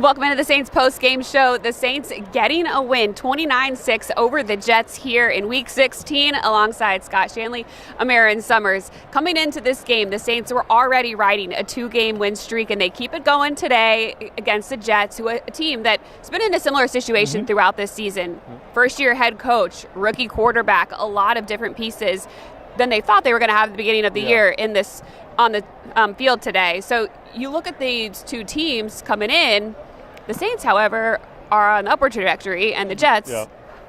Welcome into the Saints post-game show. The Saints getting a win, 29-6 over the Jets here in Week 16 alongside Scott Shanley, Aaron Summers. Coming into this game, the Saints were already riding a 2-game win streak, and they keep it going today against the Jets, who a team that's been in a similar situation throughout this season. First-year head coach, rookie quarterback, a lot of different pieces than they thought they were going to have at the beginning of the year in this on the field today. So you look at these two teams coming in. The Saints, however, are on an upward trajectory, and the Jets,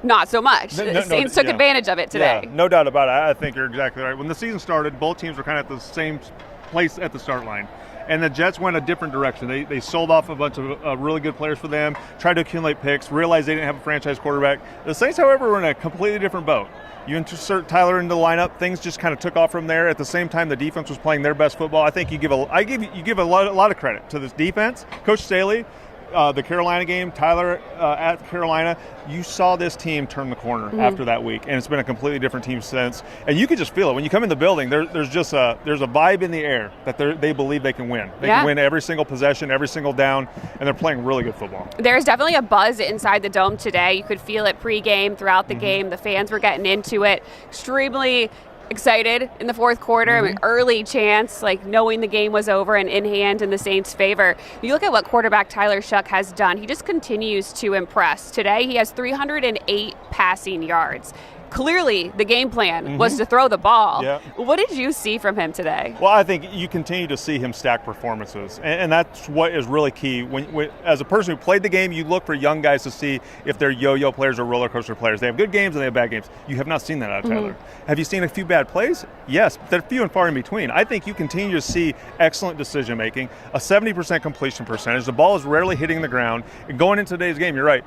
not so much. The Saints took advantage of it today. Yeah, no doubt about it. I think you're exactly right. When the season started, both teams were kind of at the same place at the start line. And the Jets went a different direction. They sold off a bunch of really good players for them, tried to accumulate picks, realized they didn't have a franchise quarterback. The Saints, however, were in a completely different boat. You insert Tyler into the lineup, things just kind of took off from there. At the same time, the defense was playing their best football. I think you give a lot of credit to this defense. Coach Staley, the Carolina game, Tyler at Carolina, you saw this team turn the corner after that week, and it's been a completely different team since. And you could just feel it when you come in the building. There's a vibe in the air that they believe they can win. They can win every single possession, every single down, and they're playing really good football. There's definitely a buzz inside the dome today. You could feel it pregame, throughout the game. The fans were getting into it. Extremely excited in the fourth quarter, an early chance, like knowing the game was over and in hand in the Saints' favor. You look at what quarterback Tyler Shuck has done. He just continues to impress. Today, he has 308 passing yards. Clearly, the game plan was to throw the ball. Yeah. What did you see from him today? Well, I think you continue to see him stack performances, and that's what is really key. When, as a person who played the game, you look for young guys to see if they're yo-yo players or roller coaster players. They have good games and they have bad games. You have not seen that out of Tyler. Have you seen a few bad plays? Yes, but they're few and far in between. I think you continue to see excellent decision-making, a 70% completion percentage. The ball is rarely hitting the ground. And going into today's game, you're right,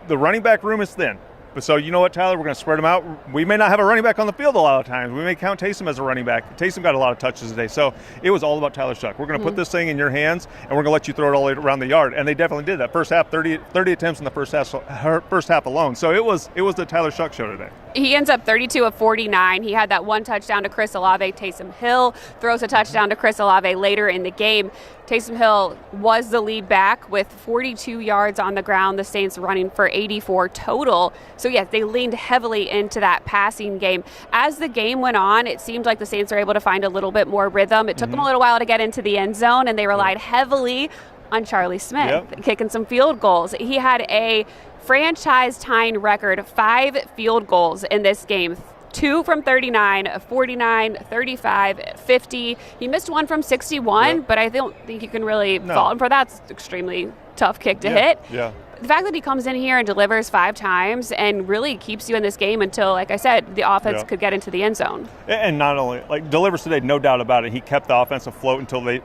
the running back room is thin. But so you know what, Tyler, we're going to spread them out. We may not have a running back on the field a lot of times. We may count Taysom as a running back. Taysom got a lot of touches today. So it was all about Tyler Shuck. We're going to put this thing in your hands, and we're going to let you throw it all the way around the yard. And they definitely did that. First half, 30 attempts in the first half alone. So it was the Tyler Shuck show today. He ends up 32 of 49. He had that one touchdown to Chris Olave. Taysom Hill throws a touchdown to Chris Olave later in the game. Taysom Hill was the lead back with 42 yards on the ground. The Saints running for 84 total. So, yes, they leaned heavily into that passing game. As the game went on, it seemed like the Saints were able to find a little bit more rhythm. It took them a little while to get into the end zone, and they relied heavily on Charlie Smyth, kicking some field goals. He had a franchise-tying record, 5 field goals in this game. 2 from 39, 49, 35, 50. He missed one from 61, but I don't think you can really fault him for that. It's extremely tough kick to hit. Yeah. The fact that he comes in here and delivers 5 times and really keeps you in this game until, like I said, the offense could get into the end zone. And not only, delivers today, no doubt about it. He kept the offense afloat until they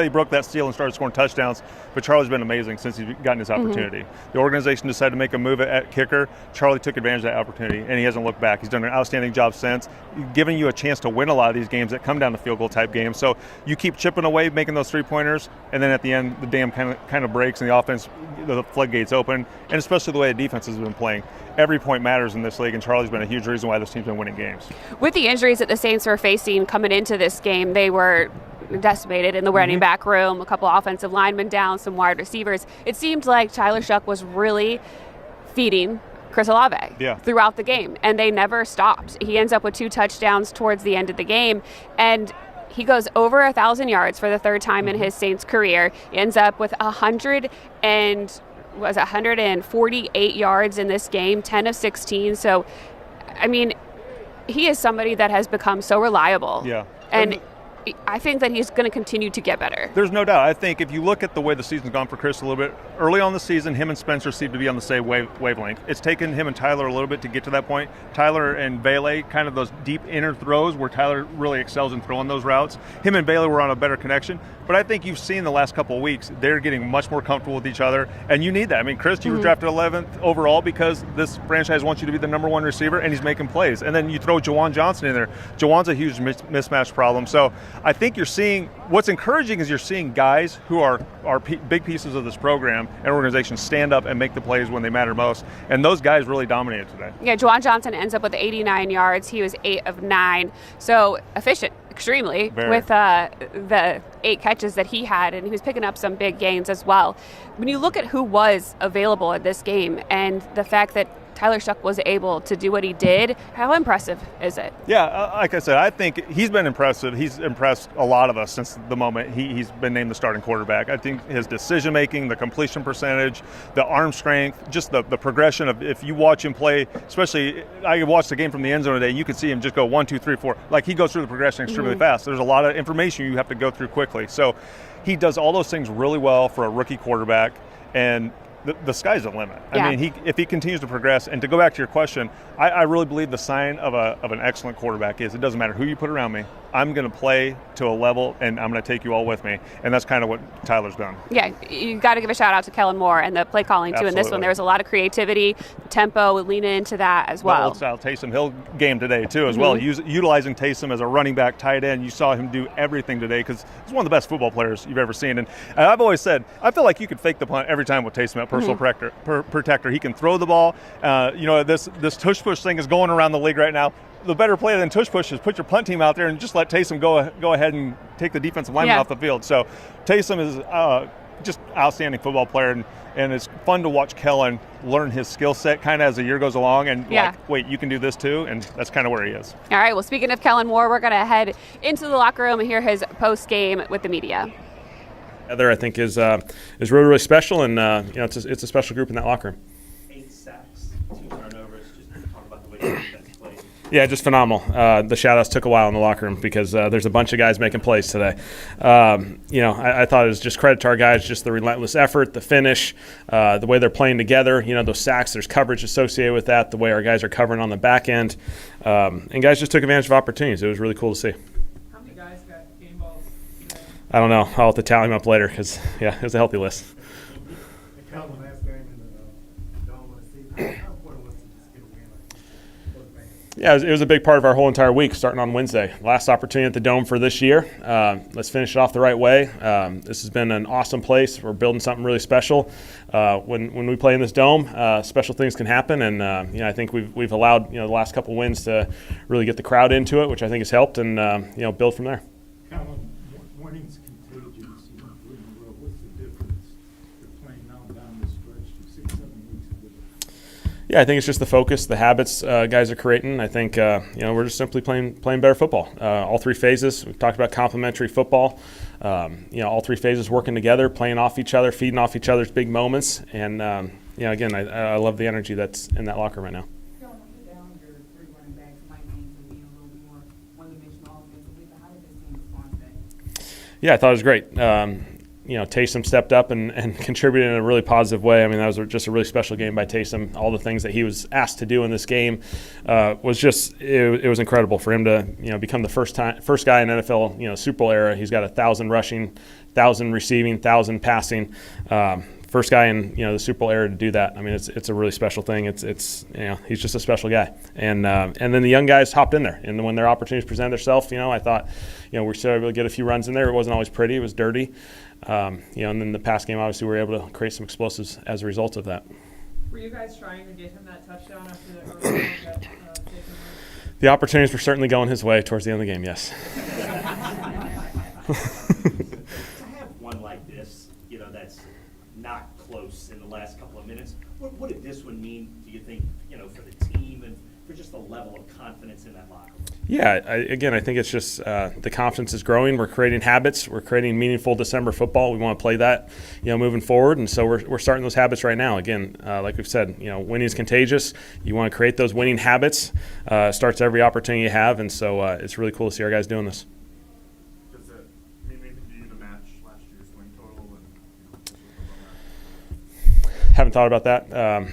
broke that seal and started scoring touchdowns. But Charlie's been amazing since he's gotten his opportunity. The organization decided to make a move at kicker. Charlie took advantage of that opportunity, and he hasn't looked back. He's done an outstanding job since, giving you a chance to win a lot of these games that come down to field goal type games. So you keep chipping away, making those 3-pointers, and then at the end, the dam kind of breaks, and the offense, the floodgates open. And especially the way the defense has been playing. Every point matters in this league, and Charlie's been a huge reason why this team's been winning games. With the injuries that the Saints were facing coming into this game, they were decimated in the running back room, a couple offensive linemen down, some wide receivers. It seemed like Tyler Shuck was really feeding Chris Olave throughout the game, and they never stopped. He ends up with 2 touchdowns towards the end of the game, and he goes over 1,000 yards for the 3rd time in his Saints career. He ends up with 148 yards in this game, 10 of 16. So, I mean, he is somebody that has become so reliable. Yeah. And I think that he's going to continue to get better. There's no doubt. I think if you look at the way the season's gone for Chris a little bit, early on the season, him and Spencer seem to be on the same wavelength. It's taken him and Tyler a little bit to get to that point. Tyler and Bailey, kind of those deep inner throws where Tyler really excels in throwing those routes. Him and Bailey were on a better connection. But I think you've seen the last couple of weeks, they're getting much more comfortable with each other, and you need that. I mean, Chris, you were drafted 11th overall because this franchise wants you to be the number 1 receiver, and he's making plays. And then you throw Juwan Johnson in there. Juwan's a huge mismatch problem. So I think you're seeing what's encouraging is you're seeing guys who are big pieces of this program and organization stand up and make the plays when they matter most. And those guys really dominated today. Yeah, Juwan Johnson ends up with 89 yards. He was 8 of 9. So efficient, extremely, Very. with the 8 catches that he had, and he was picking up some big gains as well. When you look at who was available in this game and the fact that Tyler Shuck was able to do what he did, how impressive is it? Yeah, like I said, I think he's been impressive. He's impressed a lot of us since the moment he's been named the starting quarterback. I think his decision-making, the completion percentage, the arm strength, just the progression of if you watch him play, especially I watched the game from the end zone today, you could see him just go 1, 2, 3, 4. Like he goes through the progression extremely fast. There's a lot of information you have to go through quickly. So he does all those things really well for a rookie quarterback, and the sky's the limit. Yeah. I mean, if he continues to progress, and to go back to your question, I really believe the sign of an excellent quarterback is it doesn't matter who you put around me, I'm going to play to a level, and I'm going to take you all with me. And that's kind of what Tyler's done. Yeah, you got to give a shout out to Kellen Moore and the play calling too. In this one, there was a lot of creativity, tempo, leaning into that as well. Style Taysom Hill game today too, as well. Utilizing Taysom as a running back, tight end. You saw him do everything today because he's one of the best football players you've ever seen. And I've always said, I feel like you could fake the punt every time with Taysom at personal protector. He can throw the ball. This tush push thing is going around the league right now. The better play than tush push is put your punt team out there and just let Taysom go ahead and take the defensive lineman off the field. So Taysom is just outstanding football player, and it's fun to watch Kellen learn his skill set kind of as the year goes along and wait, you can do this too, and that's kind of where he is. All right, well, speaking of Kellen Moore, we're going to head into the locker room and hear his post-game with the media. Heather, I think, is really, really special, and it's a special group in that locker room. 8 sacks, 2 turnovers. Just talk about the way the defense played. Yeah, just phenomenal. The shout-outs took a while in the locker room because there's a bunch of guys making plays today. I thought it was just credit to our guys, just the relentless effort, the finish, the way they're playing together. Those sacks, there's coverage associated with that, the way our guys are covering on the back end. And guys just took advantage of opportunities. It was really cool to see. How many guys got game balls today? I don't know. I'll have to tally them up later because, it was a healthy list. Last game in the dome of the season. How important was it to just get a win for the fans? Yeah, it was a big part of our whole entire week, starting on Wednesday. Last opportunity at the Dome for this year. Let's finish it off the right way. This has been an awesome place. We're building something really special. When we play in this Dome, special things can happen, and I think we've allowed the last couple wins to really get the crowd into it, which I think has helped, and build from there. Kellen, winning's contagious. What's the difference? You're playing now down the stretch to 6-7 weeks of it. Yeah, I think it's just the focus, the habits guys are creating. I think we're just simply playing better football. All 3 phases. We've talked about complementary football. All 3 phases working together, playing off each other, feeding off each other's big moments. And again, I love the energy that's in that locker room right now. When you're down your 3 running backs, might need to be a little bit more one-dimensional offensively, but how did this team respond to that? Yeah, I thought it was great. Taysom stepped up and contributed in a really positive way. I mean, that was just a really special game by Taysom. All the things that he was asked to do in this game was just it was incredible for him to become the first guy in NFL Super Bowl era. He's got 1,000 rushing, 1,000 receiving, 1,000 passing. First guy in the Super Bowl era to do that. I mean, it's a really special thing. It's he's just a special guy. And then the young guys hopped in there. And when their opportunities presented themselves, I thought we should able to get a few runs in there. It wasn't always pretty. It was dirty. And then the pass game, obviously, we were able to create some explosives as a result of that. Were you guys trying to get him that touchdown after that early one got taken away? The opportunities were certainly going his way towards the end of the game, yes. To have one like this, that's not close in the last couple of minutes, what did this one mean, do you think, for the team and for just the level of confidence in that locker room? Yeah, I think it's just the confidence is growing. We're creating habits. We're creating meaningful December football. We want to play that, moving forward. And so we're starting those habits right now. Again, like we've said, winning is contagious. You want to create those winning habits. Starts every opportunity you have. And so it's really cool to see our guys doing this. Does it maybe to match last year's win total? Haven't thought about that.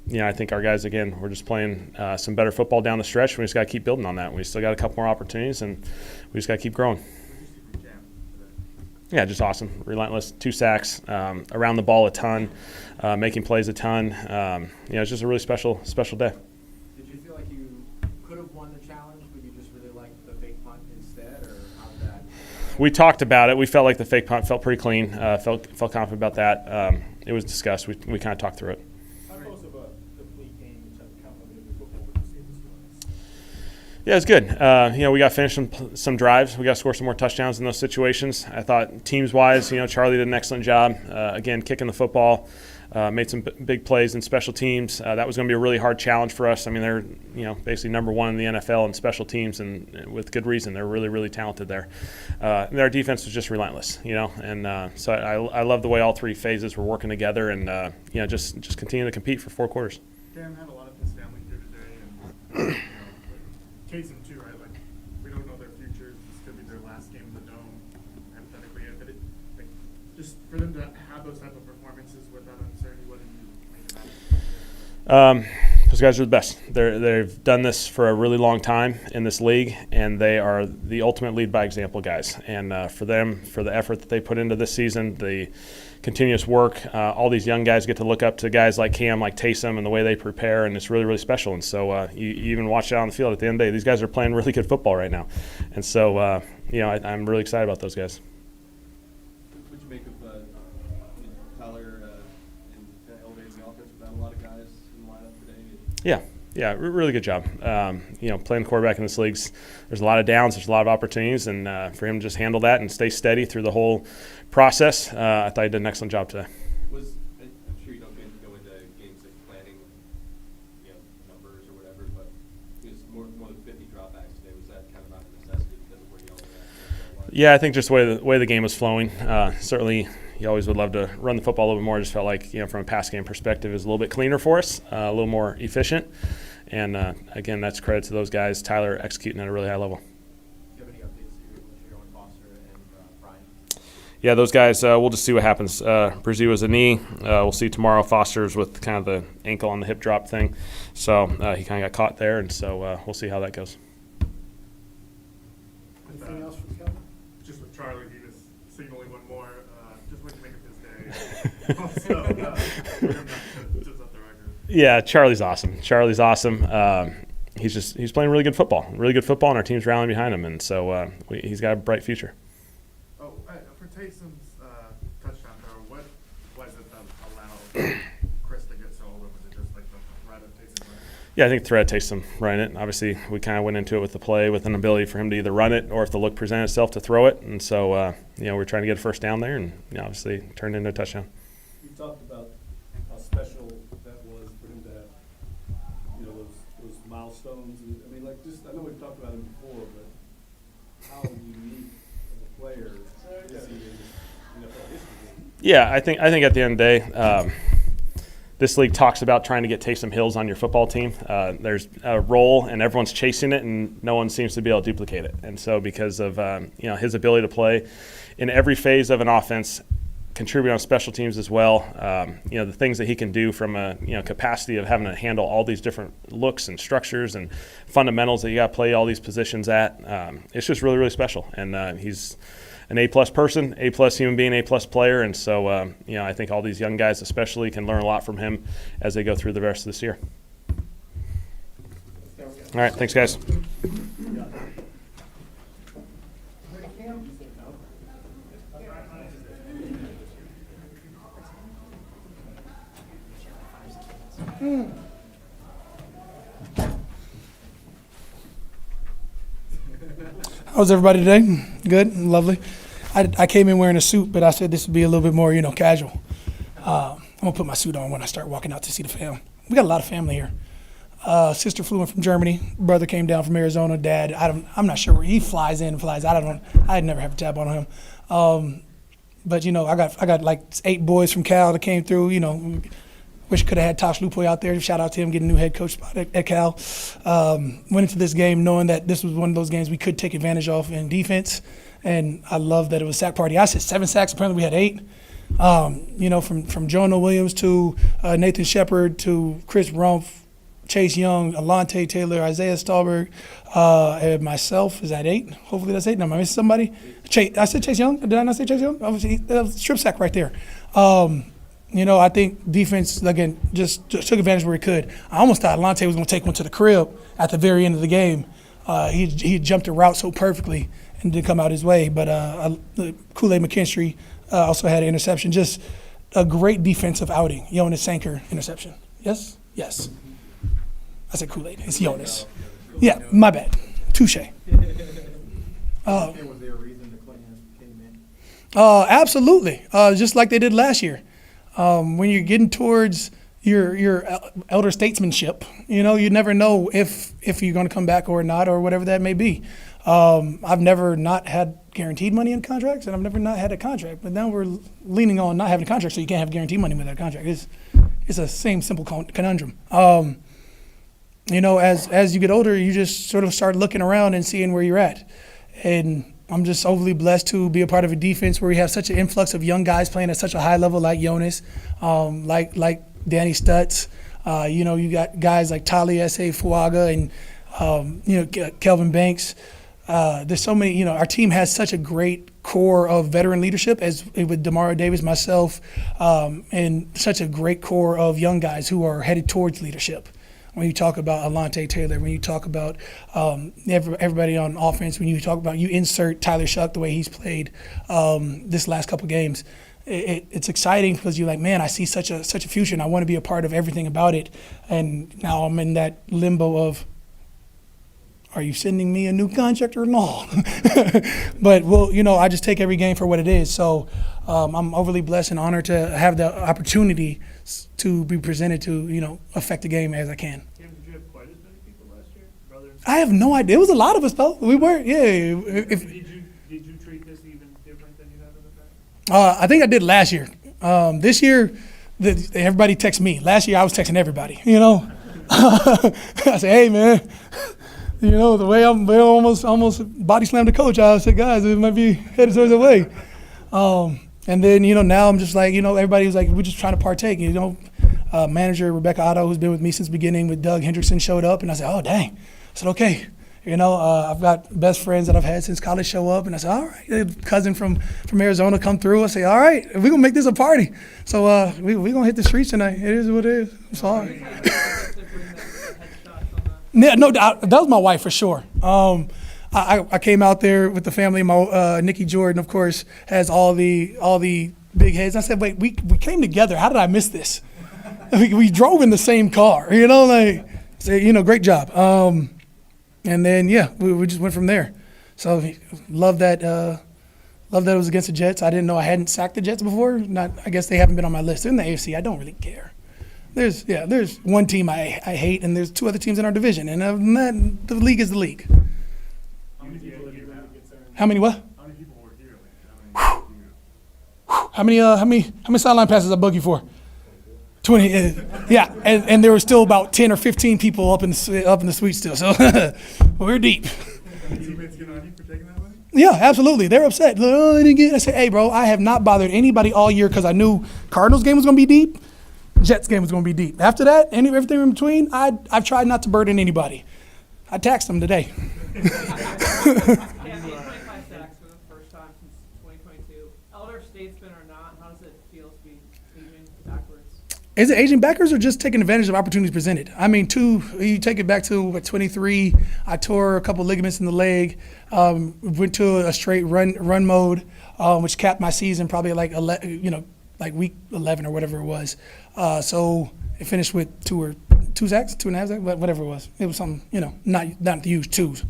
I think our guys, again, we're just playing some better football down the stretch. We just got to keep building on that. We still got a couple more opportunities, and we just got to keep growing. Yeah, just awesome. Relentless. 2 sacks, around the ball a ton, making plays a ton. It's just a really special day. Did you feel like you could have won the challenge, but you just really liked the fake punt instead, or how we talked about it. We felt like the fake punt felt pretty clean. Felt confident about that. It was discussed. We kind of talked through it. How close of a complete game which have come of the football would you say this was? Yeah, it's good. We got to finish some drives. We got to score some more touchdowns in those situations. I thought teams-wise, Charlie did an excellent job. Again, kicking the football, made some big plays in special teams. That was going to be a really hard challenge for us. I mean, they're basically number one in the NFL in special teams, and with good reason. They're really, really talented there. And our defense was just relentless, And so I love the way all three phases were working together, and just continue to compete for 4 quarters. Cam had a lot of his family here today, and Taysom too, right? Like, we don't know their futures. This could be their last game in the dome, hypothetically. But just for them to have those type of performances without uncertainty, what do you think about it? Those guys are the best. They've done this for a really long time in this league, and they are the ultimate lead by example guys. And for them, for the effort that they put into this season, the continuous work, all these young guys get to look up to guys like Cam, like Taysom, and the way they prepare, and it's really, really special. And so you even watch it on the field at the end of the day. These guys are playing really good football right now. And so, I'm really excited about those guys. What you make of Tyler and elevating the offense without a lot of guys in the lineup today? Yeah, really good job. Playing quarterback in this league, there's a lot of downs, there's a lot of opportunities, and for him to just handle that and stay steady through the whole process, I thought he did an excellent job today. I'm sure you don't go into games like planning, numbers or whatever, but it was more than 50 dropbacks today. Was that kind of out of necessity because of where you all were at? Yeah, I think just the way the game was flowing. Certainly, you always would love to run the football a little bit more. I just felt like, from a pass game perspective, it was a little bit cleaner for us, a little more efficient. And, again, that's credit to those guys. Tyler executing at a really high level. Do you have any updates you're able to share on Foster and Brian? Yeah, those guys, we'll just see what happens. Brzee was a knee. We'll see tomorrow. Foster's with kind of the ankle on the hip drop thing. So he kind of got caught there, and so we'll see how that goes. Anything else from Kellen? Just with Charlie, he was signaling one more. Just what you make of his day. Also, just off the record. Yeah, Charlie's awesome. He's playing really good football, and our team's rallying behind him, and so he's got a bright future. Oh, for Taysom's touchdown throw, what was it that allowed Chris to get so open? Was it just like the threat of Taysom running? Yeah, I think the threat Taysom running it. Obviously, we kind of went into it with the play with an ability for him to either run it or if the look presented itself to throw it, and so we're trying to get a first down there, and obviously turned into a touchdown. You talked about how special that was for him to have, those milestones. And, I know we've talked about him before, but how unique of a player is he in NFL history? Yeah, I think at the end of the day, this league talks about trying to get Taysom Hills on your football team. There's a role, and everyone's chasing it, and no one seems to be able to duplicate it. And so because of his ability to play in every phase of an offense, contribute on special teams as well, the things that he can do from a capacity of having to handle all these different looks and structures and fundamentals that you got to play all these positions at, it's just really, really special. And he's an A-plus person, A-plus human being, A-plus player. And so, I think all these young guys especially can learn a lot from him as they go through the rest of this year. All right, thanks, guys. How's everybody today? Good, lovely. I came in wearing a suit, but I said this would be a little bit more, casual. I'm gonna put my suit on when I start walking out to see the fam. We got a lot of family here. Sister flew in from Germany. Brother came down from Arizona. Dad, I'm not sure where he flies in and flies. I don't know. I'd never have a tab on him. But I got like 8 boys from Cal that came through. Wish could have had Tosh Lupoy out there. Shout out to him getting a new head coach spot at Cal. Went into this game knowing that this was one of those games we could take advantage of in defense. And I love that it was sack party. I said 7 sacks. Apparently we had 8. From Jonah Williams to Nathan Shepard to Chris Rumpf, Chase Young, Alante Taylor, Isaiah Stallberg, and myself. Is that 8? Hopefully that's 8. Now, am I missing somebody? I said Chase Young. Did I not say Chase Young? Obviously, strip sack right there. I think defense, again, just took advantage where he could. I almost thought Alante was going to take one to the crib at the very end of the game. He jumped a route so perfectly and didn't come out his way. But Kool-Aid McKinstry also had an interception. Just a great defensive outing. Jonas Sanker interception. Yes? Yes. I said Kool-Aid. It's Jonas. Yeah, my bad. Touche. Was there a reason the Clintons came in? Absolutely. Just like they did last year. When you're getting towards your elder statesmanship, you never know if you're going to come back or not, or whatever that may be. I've never not had guaranteed money in contracts, and I've never not had a contract. But now we're leaning on not having a contract, so you can't have guaranteed money without a contract. It's a same simple conundrum. As you get older, you just sort of start looking around and seeing where you're at. And I'm just overly blessed to be a part of a defense where we have such an influx of young guys playing at such a high level, like Jonas, like Danny Stutz. You got guys like Tali S.A. Fuaga and Kelvin Banks. There's so many. Our team has such a great core of veteran leadership, as with Demario Davis, myself, and such a great core of young guys who are headed towards leadership. When you talk about Alante Taylor, when you talk about everybody on offense, when you talk about you insert Tyler Shuck the way he's played this last couple games, it's exciting because you're like, man, I see such a future, and I want to be a part of everything about it. And now I'm in that limbo of, are you sending me a new contract or not? But I just take every game for what it is. So I'm overly blessed and honored to have the opportunity to be presented to affect the game as I can. Did you have quite as many people last year? Brothers? I have no idea. It was a lot of us though. We were, yeah. Did you treat this even different than you have in the past? I think I did last year. This year, everybody texts me. Last year I was texting everybody. I said, hey man. The way I'm almost body slammed the coach. I said, guys, it might be headed towards the way. And then, now I'm just like, everybody was like, we're just trying to partake. Manager Rebecca Otto, who's been with me since the beginning, with Doug Hendrickson, showed up. And I said, oh, dang. I said, okay. I've got best friends that I've had since college show up. And I said, all right. A cousin from Arizona come through. I say, all right, we're going to make this a party. So we're going to hit the streets tonight. It is what it is. I'm sorry. Yeah, no doubt. That was my wife for sure. I came out there with the family. My Nikki Jordan, of course, has all the big heads. I said, wait, we came together. How did I miss this? We drove in the same car. Great job. And then we just went from there. So love that. Love that it was against the Jets. I didn't know I hadn't sacked the Jets before. I guess they haven't been on my list. They're in the AFC. I don't really care. There's one team I hate, and there's two other teams in our division, and other than that, the league is the league. How many what? How many people were here? How many sideline passes I bug you for? 20. Yeah, and there were still about 10 or 15 people up in the suite still. So we're deep. Teammates get on you for taking that money? Yeah, absolutely. They're upset. I said, hey, bro, I have not bothered anybody all year because I knew Cardinals game was going to be deep. Jets game was going to be deep. After that, everything in between, I've tried not to burden anybody. I taxed them today. Yeah, 25 sacks for the first time since 2022. Elder statesman or not, how does it feel to be aging backwards? Is it aging backwards or just taking advantage of opportunities presented? I mean, you take it back to 23. I tore a couple ligaments in the leg. Went to a straight run mode, which capped my season probably like week 11 or whatever it was. So it finished with two sacks, 2.5 sacks, whatever it was. It was something, not the huge twos.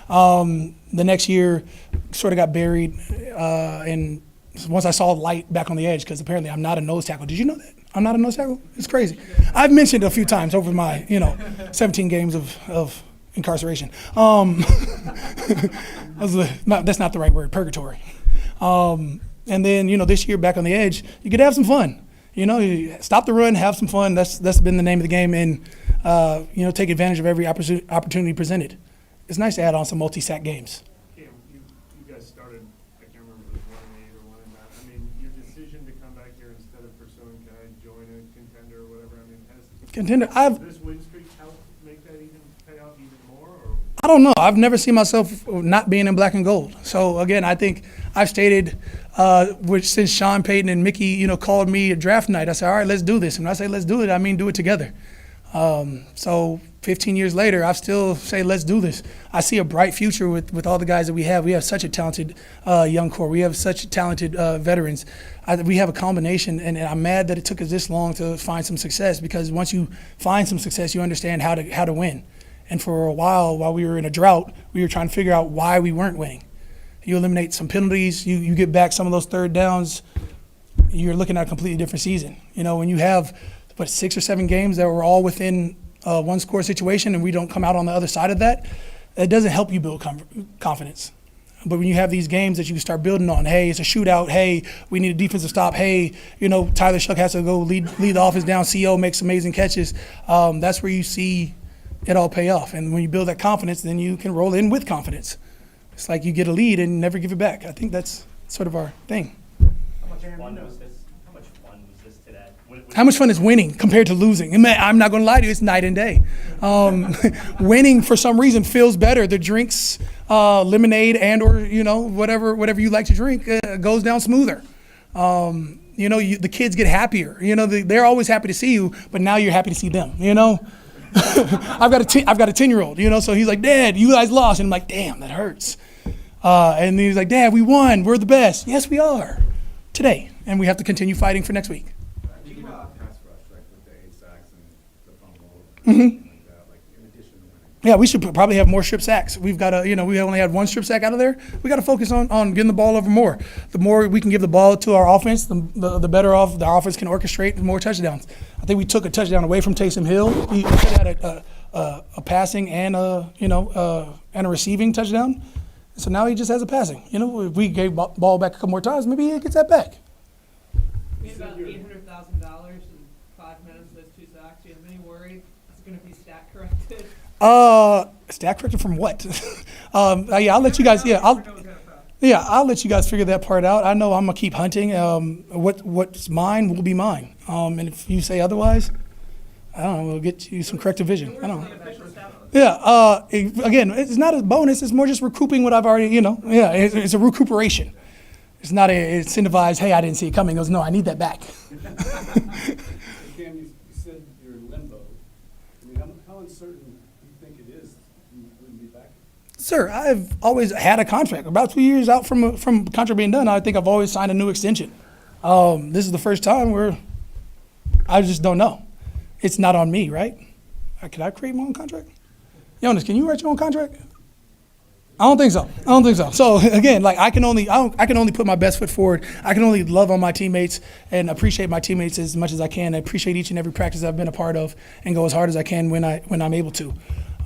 The next year sort of got buried. And once I saw light back on the edge, because apparently I'm not a nose tackle. Did you know that? I'm not a nose tackle? It's crazy. I've mentioned it a few times over my, 17 games of incarceration. That's not the right word, purgatory. And then, this year back on the edge, you could have some fun. You stop the run, have some fun. That's been the name of the game, and take advantage of every opportunity presented. It's nice to add on some multi-sack games. Cam, you guys started, I can't remember if it was 1-8 or 1-9. I mean, your decision to come back here instead of pursuing join a contender or whatever. I mean, has this win streak helped make that even pay off even more? Or? I don't know. I've never seen myself not being in black and gold. So again, I think I've stated, since Sean Payton and Mickey, called me a draft night, I said, all right, let's do this. And when I say let's do it, I mean do it together. So 15 years later, I still say, let's do this. I see a bright future with all the guys that we have. We have such a talented young core. We have such talented veterans. We have a combination, and I'm mad that it took us this long to find some success, because once you find some success, you understand how to win. And for a while we were in a drought, we were trying to figure out why we weren't winning. You eliminate some penalties, you get back some of those third downs, you're looking at a completely different season. You know, when you have, 6 or 7 games that were all within one score situation and we don't come out on the other side of that, it doesn't help you build confidence. But when you have these games that you can start building on, hey, it's a shootout, hey, we need a defensive stop, hey, you know, Tyler Shuck has to go lead the offense down, CO makes amazing catches, that's where you see it all pay off. And when you build that confidence, then you can roll in with confidence. It's like you get a lead and never give it back. I think that's sort of our thing. How much fun was this? How much fun was this today? How much fun is winning compared to losing? And man, I'm not going to lie to you, it's night and day. Winning for some reason feels better. The drinks, lemonade and or you know whatever you like to drink goes down smoother. You know, the kids get happier. You know, they're always happy to see you, but now you're happy to see them. You know, I've got a 10-year-old. You know, so he's like, Dad, you guys lost, and I'm like, damn, that hurts. And he's like, Dad, we won. We're the best. Yes, we are today, and we have to continue fighting for next week. Mm-hmm. Yeah, we should probably have more strip sacks. We've got we only had 1 strip sack out of there. We got to focus on getting the ball over more. The more we can give the ball to our offense, the better off the offense can orchestrate more touchdowns. I think we took a touchdown away from Taysom Hill. He had a passing and a receiving touchdown. So now he just has a passing. You know, if we gave ball back a couple more times, maybe he gets that back. We had about $800,000 in 5 minutes. Those 2 sacks. Do you have any worry it's going to be stat corrected? Stat corrected from what? Yeah, I'll let you guys. I'll let you guys figure that part out. I know I'm gonna keep hunting. What's mine will be mine. And if you say otherwise, I don't know. We'll get you some corrective vision. I don't know. Yeah. Again, it's not a bonus. It's more just recouping what I've already. You know. Yeah. It's a recuperation. It's not a incentivized. Hey, I didn't see it coming. It goes, no, I need that back. Cam, you said you're in limbo. I mean, how uncertain do you think it is you wouldn't be back? Sir, I've always had a contract. About 2 years out from contract being done, I think I've always signed a new extension. This is the first time where I just don't know. It's not on me, right? Can I create my own contract? Jonas, can you write your own contract? I don't think so. So again, like I can only put my best foot forward. I can only love on my teammates and appreciate my teammates as much as I can. I appreciate each and every practice I've been a part of and go as hard as I can when I'm able to.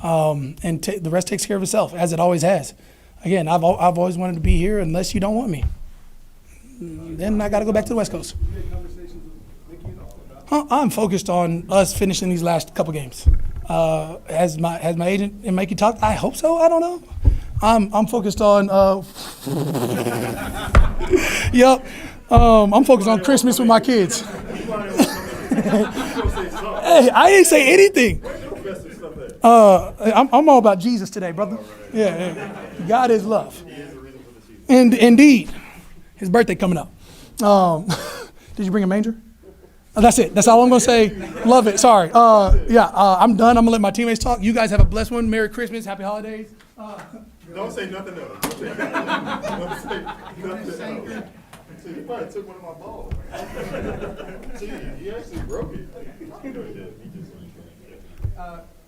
And the rest takes care of itself, as it always has. Again, I've always wanted to be here. Unless you don't want me, then I got to go back to the West Coast. I'm focused on us finishing these last couple games. Has my agent and Mikey talked? I hope so. I don't know. I'm focused on. Yep. I'm focused on Christmas with my kids. Hey, I didn't say anything. I'm all about Jesus today, brother. Yeah. God is love. And indeed, his birthday coming up. Did you bring a manger? That's it. That's all I'm going to say. Love it. Sorry. I'm done. I'm going to let my teammates talk. You guys have a blessed one. Merry Christmas. Happy holidays. Don't say nothing else. Don't say nothing else. You probably took one of my balls. He actually broke it.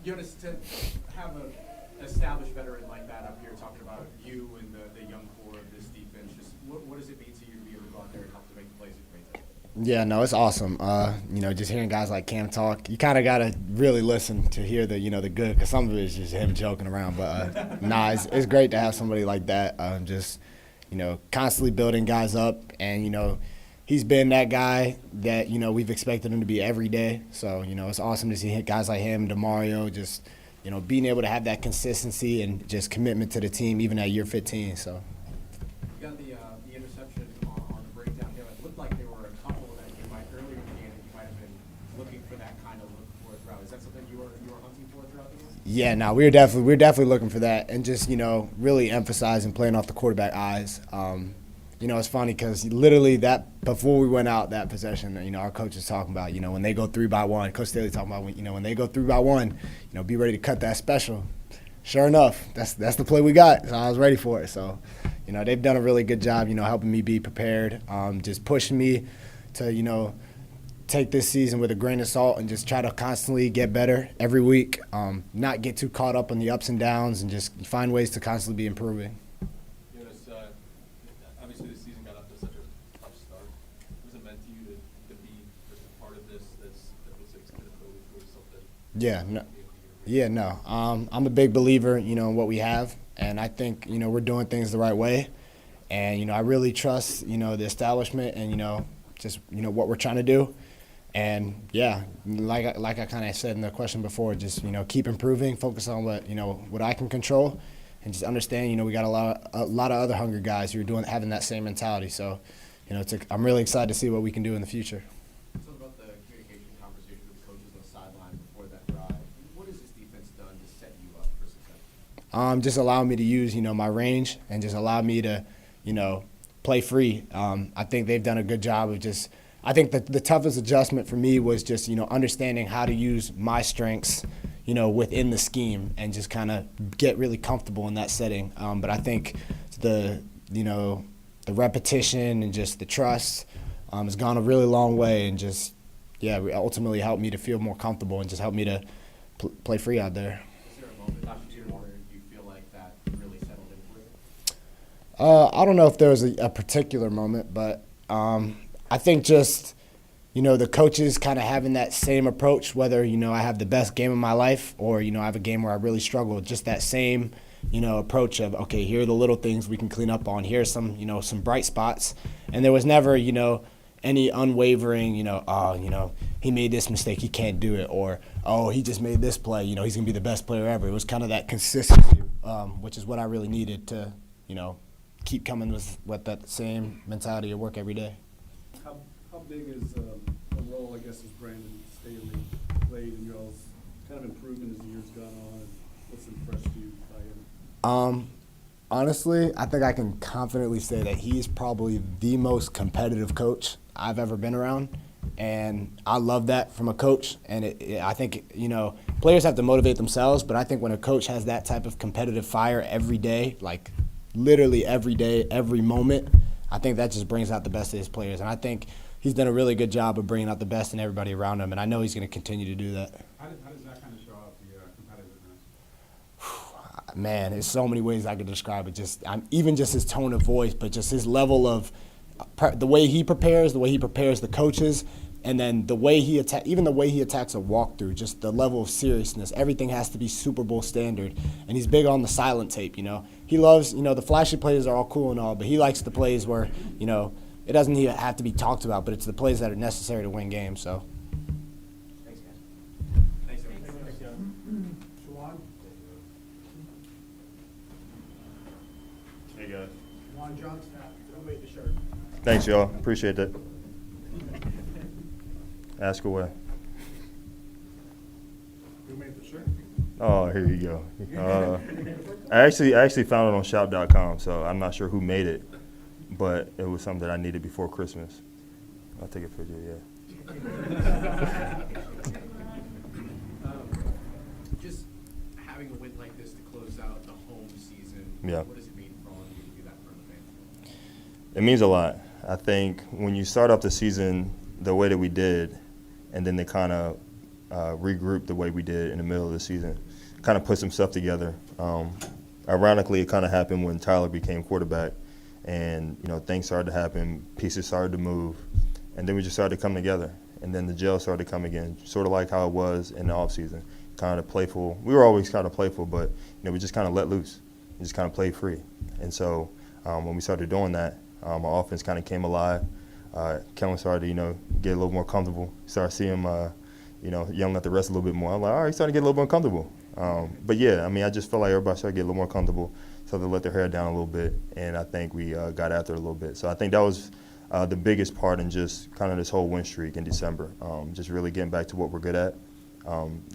Jonas, to have an established veteran like that up here talking about you and the young core of this defense, just what does it mean to you to be able to go out there and help to make the plays that you made? Yeah, no, it's awesome. Just hearing guys like Cam talk, you kind of got to really listen to hear the good, because some of it is just him joking around. But it's great to have somebody like that. Constantly building guys up, and he's been that guy that we've expected him to be every day. So it's awesome to see guys like him, DeMario, just being able to have that consistency and just commitment to the team, even at year 15. So. You got the interception on the breakdown here. It looked like there were a couple that you might earlier in the game that you might have been looking for that kind of look for throughout. Is that something you were hunting for throughout the game? Yeah, no, we're definitely looking for that, and just really emphasizing playing off the quarterback eyes. it's funny because literally that before we went out that possession, our coach was talking about, when they go 3-by-1, Coach Staley talking about, when they go 3-by-1, be ready to cut that special. Sure enough, that's the play we got. So I was ready for it. So, they've done a really good job, helping me be prepared, just pushing me to, take this season with a grain of salt and just try to constantly get better every week, not get too caught up on the ups and downs and just find ways to constantly be improving. Jonas, obviously the season got off to such a tough start. What does it meant to you to be a part of this that was extended for something? I'm a big believer, in what we have, and I think, we're doing things the right way, and, I really trust, the establishment and, just, what we're trying to do. And, like I kind of said in the question before, just, keep improving, focus on what I can control, and just understand, we got a lot of other hungry guys who are having that same mentality. So, I'm really excited to see what we can do in the future. Talk about the communication conversation with the coaches on the sideline before that drive. What has this defense done to set you up for success? Just allow me to use, my range and just allow me to, play free. I think they've done a good job of just – I think that the toughest adjustment for me was just, understanding how to use my strengths, within the scheme and just kind of get really comfortable in that setting. But I think the repetition and just the trust has gone a really long way and just, ultimately helped me to feel more comfortable and just helped me to play free out there. Is there a moment last year where you feel like that really settled in for you? I don't know if there was a particular moment, but I think just, the coaches kind of having that same approach, whether, I have the best game of my life or, I have a game where I really struggle, just that same, approach of, okay, here are the little things we can clean up on. Here's some, some bright spots. And there was never, any unwavering, he made this mistake, he can't do it. Or, he just made this play, he's going to be the best player ever. It was kind of that consistency, which is what I really needed to, keep coming with that same mentality of work every day. How big is a role, I guess, as Brandon Staley played in y'all's kind of improvement as the years gone on? And what's impressed you by him? Honestly, I think I can confidently say that he's probably the most competitive coach I've ever been around. And I love that from a coach. And I think, players have to motivate themselves, but I think when a coach has that type of competitive fire every day, like literally every day, every moment, I think that just brings out the best of his players. And I think he's done a really good job of bringing out the best in everybody around him, and I know he's going to continue to do that. How does that kind of show up, the competitiveness? Man, there's so many ways I could describe it. Even just his tone of voice, but just his level of the way he prepares the coaches, and then the way he attacks a walkthrough, just the level of seriousness. Everything has to be Super Bowl standard, and he's big on the silent tape. He loves, the flashy plays are all cool and all, but he likes the plays where, it doesn't have to be talked about, but it's the plays that are necessary to win games. So. Thanks, guys. Thanks, everyone. Thanks, Juwan? Hey, guys. Juwan Johnson, who made the shirt? Thanks, y'all. Appreciate that. Ask away. Who made the shirt? Oh, here you go. I actually found it on shop.com, so I'm not sure who made it, but it was something that I needed before Christmas. I'll take a picture, yeah. Just having a win like this to close out the home season, Yeah. what does it mean for all of you to do that in front of the fans? It means a lot. I think when you start off the season the way that we did, and then they kind of regroup the way we did in the middle of the season, kind of put some stuff together. Ironically, it kind of happened when Tyler became quarterback, and things started to happen, pieces started to move, and then we just started to come together. And then the gel started to come again, sort of like how it was in the offseason, kind of playful. We were always kind of playful, but we just kind of let loose, we just kind of played free. And so when we started doing that, our offense kind of came alive. Kellen started to get a little more comfortable. Started seeing him yelling at the rest a little bit more. I'm like, all right, he's starting to get a little more comfortable. But yeah, I just feel like everybody started to get a little more comfortable, started to let their hair down a little bit, and I think we got after it a little bit. So I think that was the biggest part in just kind of this whole win streak in December. Just really getting back to what we're good at,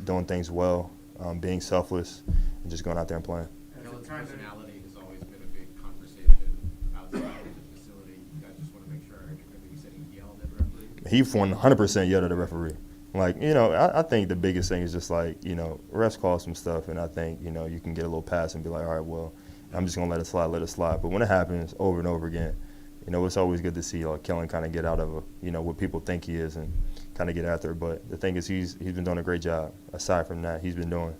doing things well, being selfless, and just going out there and playing. Kellen's personality has always been a big conversation outside of the facility. he 100% yelled at the referee. Like, you know, I think the biggest thing is just like, you know, refs call some stuff, and I think, you know, you can get a little pass and be like, all right, well, I'm just going to let it slide. But when it happens over and over again, you know, it's always good to see Kellen kind of get out of, you know, what people think he is and kind of get after it. But the thing is he's been doing a great job. Aside from that, he's been doing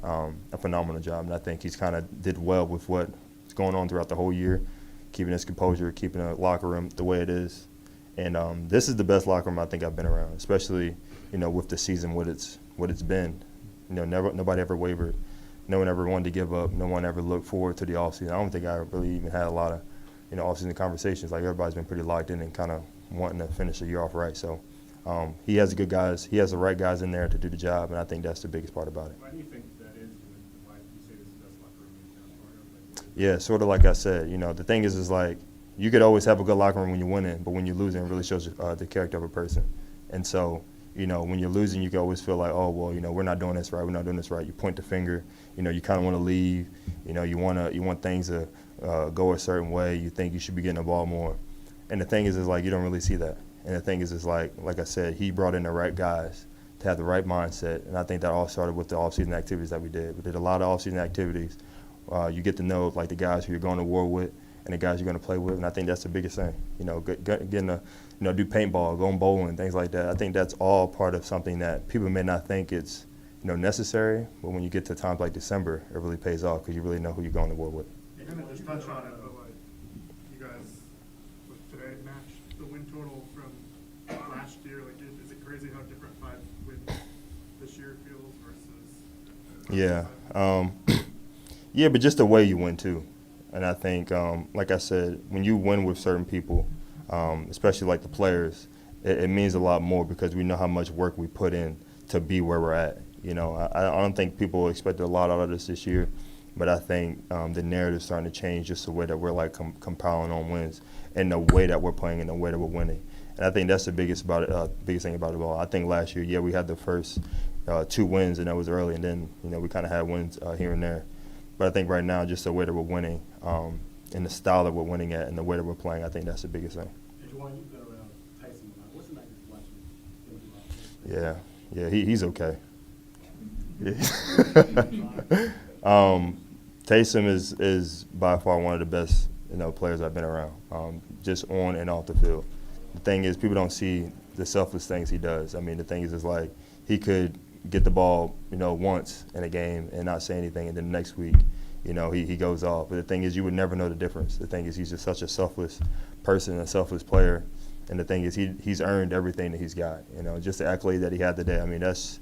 a phenomenal job. And I think he's kind of did well with what's going on throughout the whole year, keeping his composure, keeping the locker room the way it is. And this is the best locker room I think I've been around, especially, you know, with the season, what it's been. You know, nobody ever wavered. No one ever wanted to give up. No one ever looked forward to the offseason. I don't think I really even had a lot of, you know, offseason conversations. Like, everybody's been pretty locked in and kind of wanting to finish the year off right. So he has the good guys. He has the right guys in there to do the job, and I think that's the biggest part about it. Why do you think that is? Why do you say this is the best locker room you've been? Yeah, sort of like I said. You know, the thing is like you could always have a good locker room when you're winning, but when you're losing, it really shows the character of a person. And so, you know, when you're losing, you can always feel like, oh, well, you know, we're not doing this right. We're not doing this right. You point the finger. You know, you kind of want to leave. You know, you want things to go a certain way. You think you should be getting the ball more. And the thing is like you don't really see that. And the thing is like I said, he brought in the right guys to have the right mindset. And I think that all started with the offseason activities that we did. We did a lot of offseason activities. You get to know like the guys who you're going to war with and the guys you're going to play with. And I think that's the biggest thing. You know, getting to, you know, do paintball, going bowling, things like that. I think that's all part of something that people may not think it's, you know, necessary. But when you get to times like December, it really pays off because you really know who you're going to war with. You're going to just touch on it, but like you guys with today matched the win total from last year. Like, is it crazy how different 5 wins this year feels versus? Yeah, yeah, but just the way you win too. And I think, like I said, when you win with certain people, especially like the players, it means a lot more because we know how much work we put in to be where we're at. You know, I don't think people expected a lot out of this year, but I think the narrative's starting to change just the way that we're like compiling on wins and the way that we're playing and the way that we're winning. And I think that's the biggest thing about it all. I think last year, yeah, we had the first 2 wins, and that was early, and then, you know, we kind of had wins here and there. But I think right now, just the way that we're winning and the style that we're winning at and the way that we're playing, I think that's the biggest thing. Juwan, you've been around Taysom a lot. What's it like watching him? Yeah, he's okay. Taysom is by far one of the best, you know, players I've been around, just on and off the field. The thing is, people don't see the selfless things he does. I mean, the thing is like he could get the ball, you know, once in a game and not say anything, and then the next week, you know, he goes off. But the thing is, you would never know the difference. The thing is, he's just such a selfless person, a selfless player. And the thing is, he's earned everything that he's got. You know, just the accolade that he had today. I mean, that's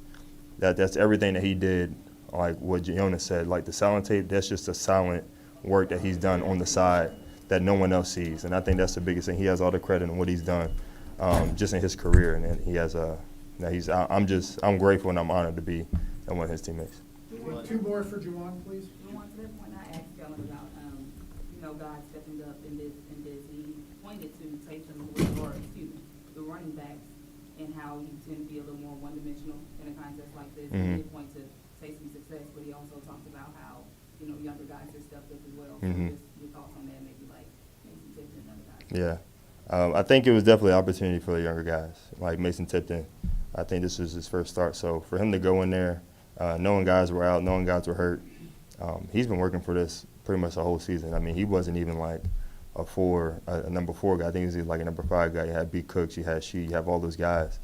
everything that he did. Like what Jonas said, like the silent tape, that's just the silent work that he's done on the side that no one else sees. And I think that's the biggest thing. He has all the credit on what he's done just in his career. And he has I'm grateful and I'm honored to be one of his teammates. 2 more for Juwan, please. Juwan, to that point, I asked Kellen about, you know, guys stepping up in this. He pointed to Taysom, the running backs, and how you tend to be a little more one-dimensional in a contest like this. Mm-hmm. He did point to Taysom's success, but he also talked about how, you know, younger guys have stepped up as well. So Mm-hmm. just your thoughts on that, maybe like Mason Tipton and other guys. Yeah. I think it was definitely an opportunity for the younger guys, like Mason Tipton. I think this was his first start. So for him to go in there, knowing guys were out, knowing guys were hurt, he's been working for this pretty much the whole season. I mean, he wasn't even like a number 4 guy. I think he was like a number 5 guy. You had B. Cooks, you have all those guys.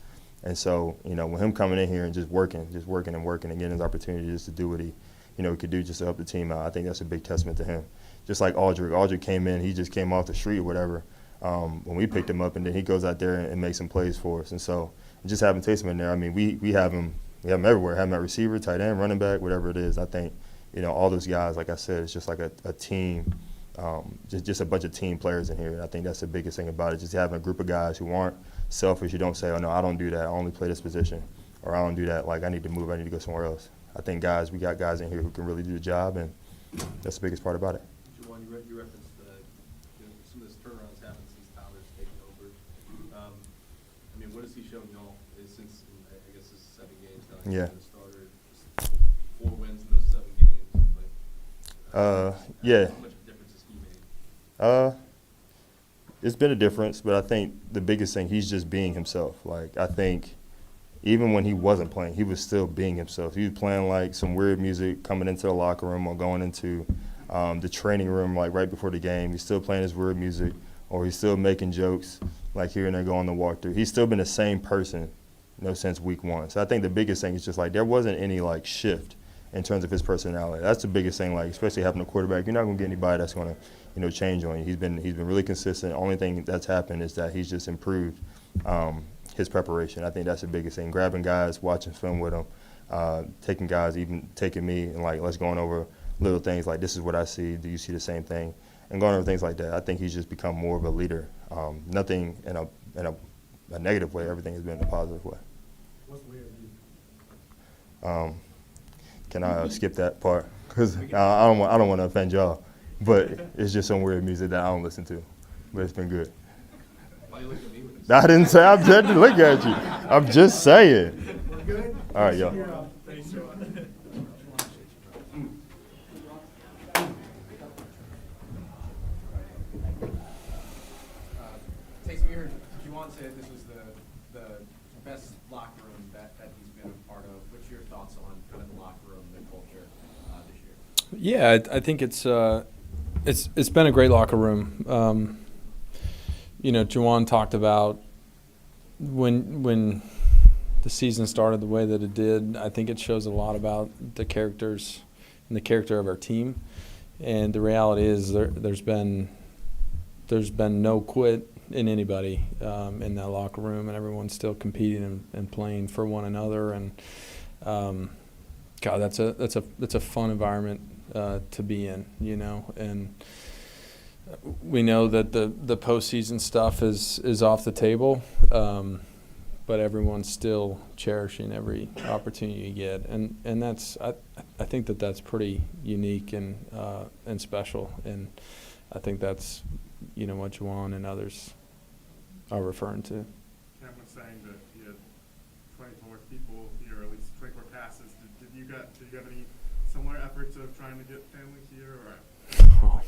And so, you know, with him coming in here and just working and getting his opportunity just to do what he could do just to help the team out, I think that's a big testament to him. Just like Aldridge. Aldridge came in, he just came off the street or whatever when we picked him up, and then he goes out there and makes some plays for us. And so just having Taysom in there, I mean, we have him everywhere. Have him at receiver, tight end, running back, whatever it is. I think, you know, all those guys, like I said, it's just like a team, just a bunch of team players in here. And I think that's the biggest thing about it, just having a group of guys who aren't selfish. You don't say, oh, no, I don't do that. I only play this position. Or I don't do that. Like, I need to move. I need to go somewhere else. I think we got guys in here who can really do the job, and that's the biggest part about it. Juwan, you referenced some of this turnaround's happened since Tyler's taken over. I mean, what has he shown y'all since, I guess, this is 7 games now? Yeah. Started, just 4 wins in those 7 games. Like, yeah. How much of a difference has he made? it's been a difference, but I think the biggest thing, he's just being himself. Like, I think even when he wasn't playing, he was still being himself. He was playing like some weird music coming into the locker room or going into the training room like right before the game. He's still playing his weird music, or he's still making jokes like here and there going the walkthrough. He's still been the same person, since week one. So I think the biggest thing is just like there wasn't any like shift in terms of his personality. That's the biggest thing, like especially having a quarterback. You're not going to get anybody that's going to change on you. He's been really consistent. The only thing that's happened is that he's just improved his preparation. I think that's the biggest thing. Grabbing guys, watching film with them, taking guys, even taking me, and like let's going over little things like this is what I see. Do you see the same thing? And going over things like that. I think he's just become more of a leader. Nothing in a negative way. Everything has been in a positive way. What's weird music? Can I skip that part? Because I don't want to offend y'all, but it's just some weird music that I don't listen to. But it's been good. Why you looking at me with this? I didn't say I'm trying to look at you. I'm just saying. We're good? All right, y'all. Thanks, Joe. Taysom, you heard Juwan say this was the best locker room that he's been a part of. What's your thoughts on kind of the locker room, the culture this year? Yeah, I think it's been a great locker room. Juwan talked about when the season started the way that it did. I think it shows a lot about the characters and the character of our team. And the reality is there's been no quit in anybody in that locker room, and everyone's still competing and playing for one another. And God, that's a fun environment to be in, And we know that the postseason stuff is off the table, but everyone's still cherishing every opportunity you get, and that's I think that's pretty unique and special, and I think that's what Juwan and others are referring to. Cam was saying that he had 24 people here, or at least 24 passes. Did you have any similar efforts of trying to get family here? Or?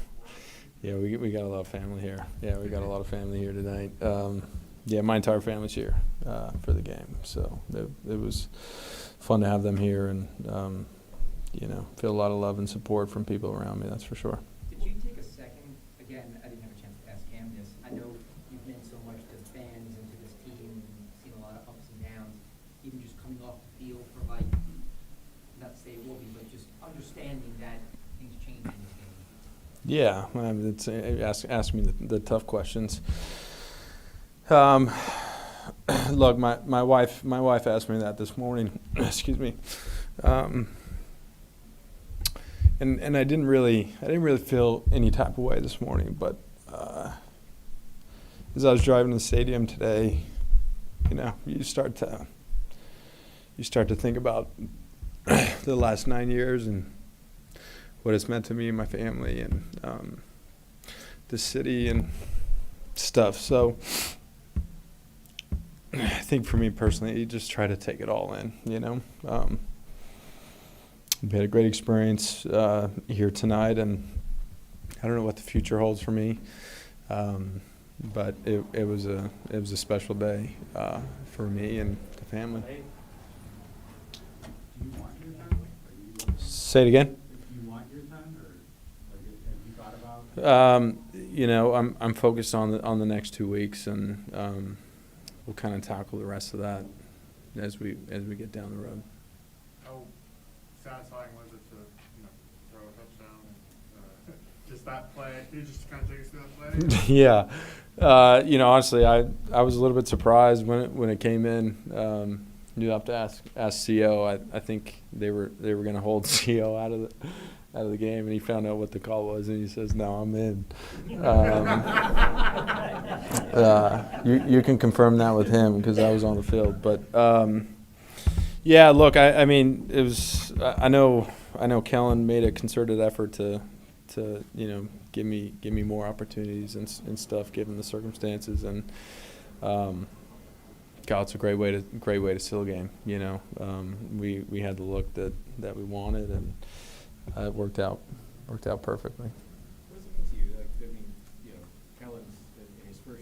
Yeah, we got a lot of family here. Yeah, we got a lot of family here tonight. Yeah, my entire family's here for the game, so it was fun to have them here, and feel a lot of love and support from people around me. That's for sure. Did you take a second? Again, I didn't have a chance to ask Cam this. I know you've meant so much to fans and to this team, and seen a lot of ups and downs. Even just coming off the field for not to say it will be, but just understanding that things change in this game. Yeah, it's ask me the tough questions. Look, my wife asked me that this morning. Excuse me, and I didn't really feel any type of way this morning. But as I was driving to the stadium today, you start to think about the last 9 years and what it's meant to me and my family and the city and stuff. So I think for me personally, you just try to take it all in, we had a great experience here tonight, and I don't know what the future holds for me, but it was a special day for me and the family. Do you want your time? Say it again. Do you want your time, or have you thought about? I'm focused on the next 2 weeks, and we'll kind of tackle the rest of that as we get down the road. How satisfying was it to throw a touchdown? Just that play? Can you just kind of take us through that play? Yeah, honestly, I was a little bit surprised when it came in. You'd have to ask CO. I think they were going to hold CO out of the game, and he found out what the call was, and he says, "No, I'm in." You can confirm that with him because I was on the field. But yeah, look, I mean, it was. I know Kellen made a concerted effort to give me more opportunities and stuff given the circumstances, and God, it's a great way to seal a game. We had the look that we wanted, and it worked out perfectly. What does it mean to you? Kellen's in his first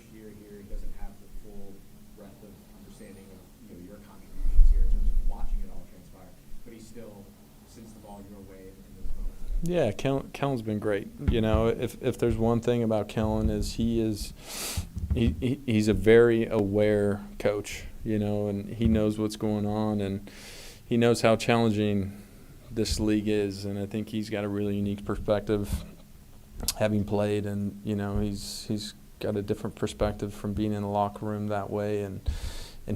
Yeah, Kellen's been great. If there's one thing about Kellen is he's a very aware coach, and he knows what's going on, and he knows how challenging this league is, and I think he's got a really unique perspective having played, and he's got a different perspective from being in the locker room that way, and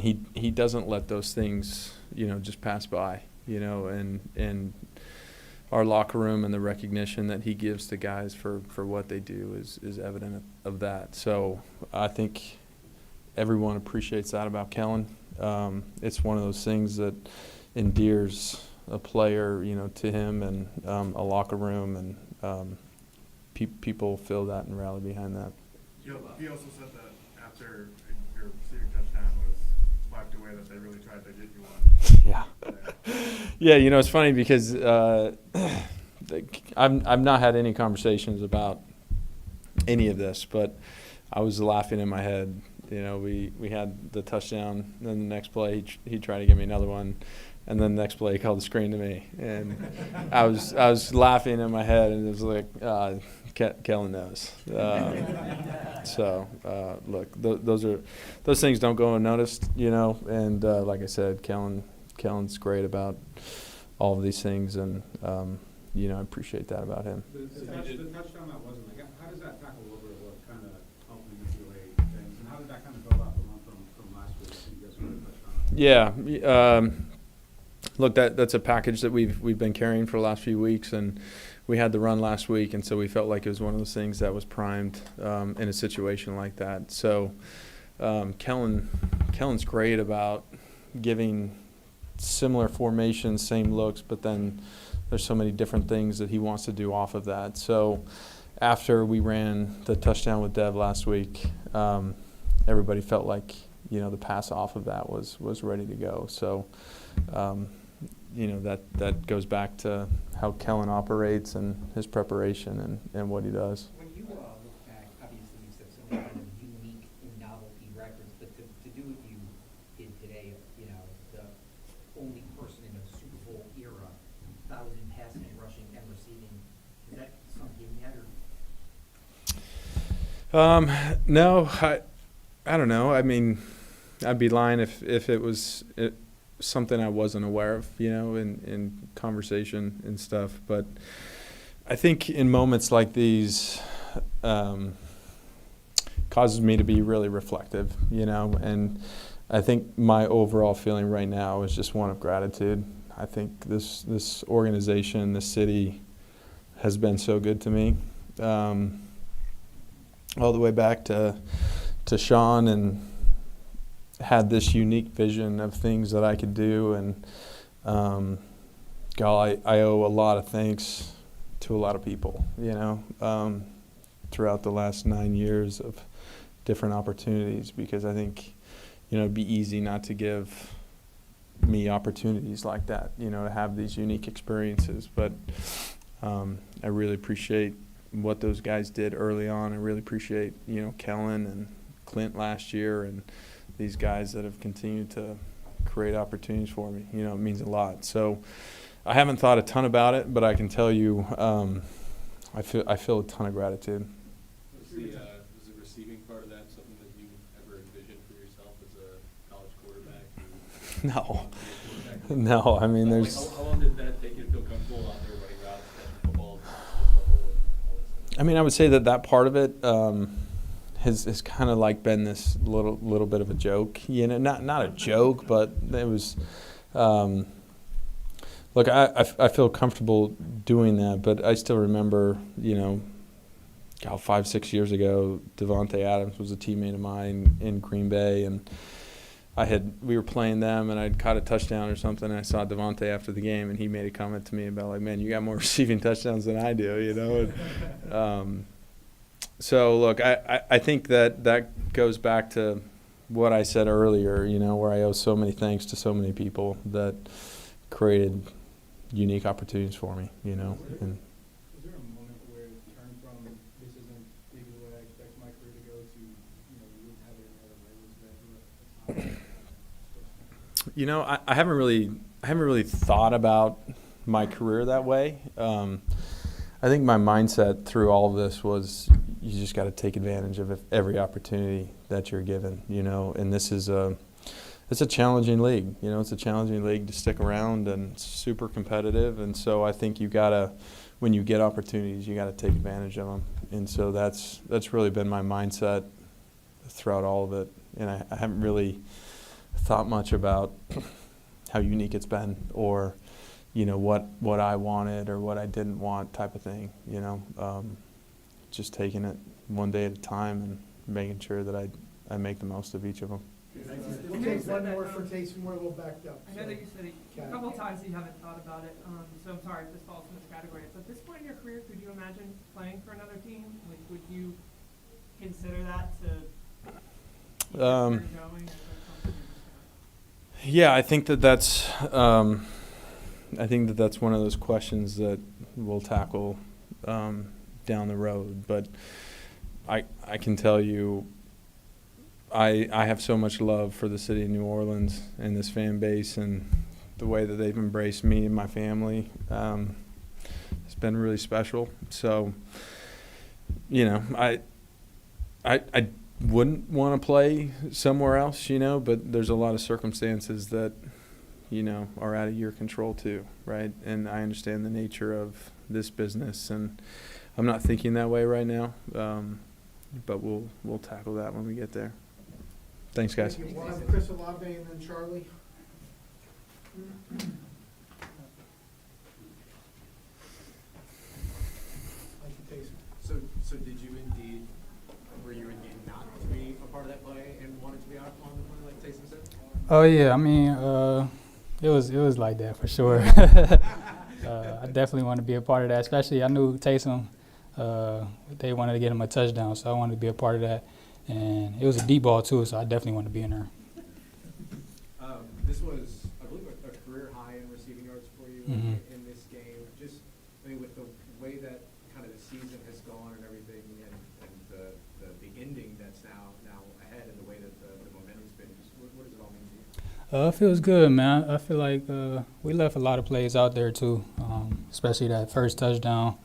he doesn't let those things just pass by, and our locker room and the recognition that he gives to guys for what they do is evident of that. So I think everyone appreciates that about Kellen. It's one of those things that endears a player, to him, and a locker room, and people feel that and rally behind that. He also said that after your receiving touchdown was wiped away, that they really tried to get you on. Yeah. Yeah, it's funny because I've not had any conversations about any of this, but I was laughing in my head. We had the touchdown, then the next play he tried to give me another one, and then the next play he called the screen to me, and I was laughing in my head, and it was like Kellen knows. Look, those things don't go unnoticed, and like I said, Kellen's great about all of these things, and I appreciate that about him. The touchdown that wasn't, how does that tackle over what kind of helped you manipulate things, and how did that kind of build off the run from last week? I think you guys scored a touchdown. Yeah. Look, that's a package that we've been carrying for the last few weeks, and we had the run last week, and so we felt like it was one of those things that was primed in a situation like that. So Kellen's great about giving similar formations, same looks, but then there's so many different things that he wants to do off of that. So after we ran the touchdown with Dev last week, everybody felt like the pass off of that was ready to go. So that goes back to how Kellen operates and his preparation and what he does. When you look back, obviously you set some kind of unique and novelty records, but to do what you did today, the only person in a Super Bowl era, 1,000 passing, rushing, and receiving, is that something yet, or? No, I don't know. I mean, I'd be lying if it was something I wasn't aware of, in conversation and stuff. But I think in moments like these, causes me to be really reflective, and I think my overall feeling right now is just one of gratitude. I think this organization, this city, has been so good to me, all the way back to Sean, and had this unique vision of things that I could do, and God, I owe a lot of thanks to a lot of people, throughout the last 9 years of different opportunities, because I think, it'd be easy not to give me opportunities like that, to have these unique experiences. But I really appreciate what those guys did early on. I really appreciate, Kellen and Clint last year, and these guys that have continued to create opportunities for me. It means a lot. So I haven't thought a ton about it, but I can tell you I feel a ton of gratitude. Was the receiving part of that something that you ever envisioned for yourself as a college quarterback? No. I mean, there's. How long did that take you to feel comfortable out there running routes, catching footballs, I mean, I would say that part of it has kind of like been this little bit of a joke, not a joke, but it was. Look, I feel comfortable doing that, but I still remember, 5-6 years ago, Devontae Adams was a teammate of mine in Green Bay, and we were playing them, and I'd caught a touchdown or something, and I saw Devontae after the game, and he made a comment to me about, like, man, you got more receiving touchdowns than I do, And, so, look, I think that goes back to what I said earlier, where I owe so many thanks to so many people that created unique opportunities for me, And Was there a moment where it turned from this isn't maybe the way I expect my career to go to, you wouldn't have it any other way? I haven't really thought about my career that way. I think my mindset through all of this was you just got to take advantage of every opportunity that you're given, and this is it's a challenging league. It's a challenging league to stick around and super competitive. And so I think when you get opportunities, you got to take advantage of them. And so that's really been my mindset throughout all of it. And I haven't really thought much about how unique it's been or, what I wanted or what I didn't want type of thing, just taking it one day at a time and making sure that I make the most of each of them. We'll take one more for Taysom. We're a little backed up. I know that you said a couple of times you haven't thought about it, so I'm sorry if this falls in this category. But at this point in your career, could you imagine playing for another team? Like, would you consider that to keep your career going? Or is that something Yeah, I think that's one of those questions that we'll tackle down the road. But I can tell you, I have so much love for the city of New Orleans and this fan base and the way that they've embraced me and my family. It's been really special. So, I wouldn't want to play somewhere else, but there's a lot of circumstances that, are out of your control too, right? And I understand the nature of this business, and I'm not thinking that way right now, but we'll tackle that when we get there. Thanks, guys. We'll have Chris Olave and then Charlie. So did you indeed, were you indeed not to be a part of that play and wanted to be out on the play like Taysom said? Oh yeah, I mean, it was like that for sure. I definitely want to be a part of that. Especially, I knew Taysom. They wanted to get him a touchdown, so I wanted to be a part of that. And it was a deep ball too, so I definitely wanted to be in there. This was, I believe, a career high in receiving yards for you in this game. Just, with the way that kind of the season has gone and everything, and the ending that's now ahead, and the way that the momentum's been, just what does it all mean to you? It feels good, man. I feel like we left a lot of plays out there too, especially that first touchdown.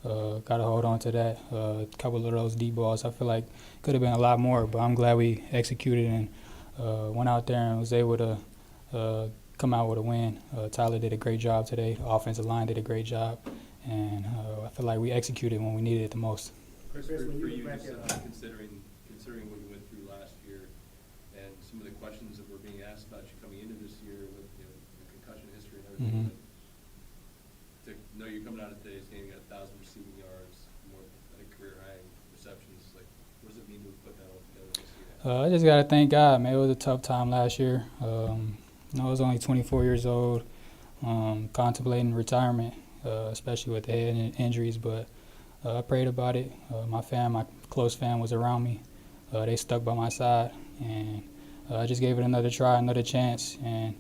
Got to hold on to that. A couple of those deep balls, I feel like could have been a lot more, but I'm glad we executed and went out there and was able to come out with a win. Tyler did a great job today. The offensive line did a great job, and I feel like we executed when we needed it the most. Chris, for you, just considering what you went through last year and some of the questions that were being asked about you coming into this year with the concussion history and everything. To know you're coming out of today's game, you got 1,000 receiving yards, more career high receptions. Like, what does it mean to put that all together this year? I just got to thank God, man. It was a tough time last year. I was only 24 years old, contemplating retirement, especially with the head injuries. But I prayed about it. My close fam was around me. They stuck by my side, and I just gave it another try, another chance. And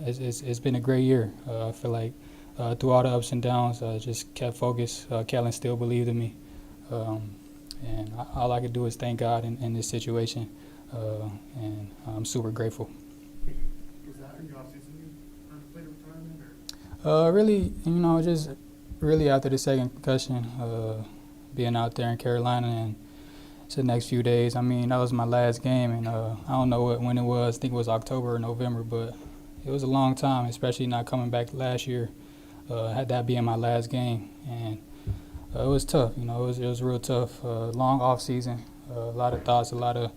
it's been a great year. I feel like through all the ups and downs, I just kept focused. Kellen still believed in me. And all I could do is thank God in this situation, and I'm super grateful. Was that in your offseason you contemplated retirement? Or? Really, just really after the second concussion, being out there in Carolina and it's the next few days. I mean, that was my last game, and I don't know when it was. I think it was October or November, but it was a long time, especially not coming back last year. Had that being my last game, and it was tough. It was real tough. Long off season, a lot of thoughts, a lot of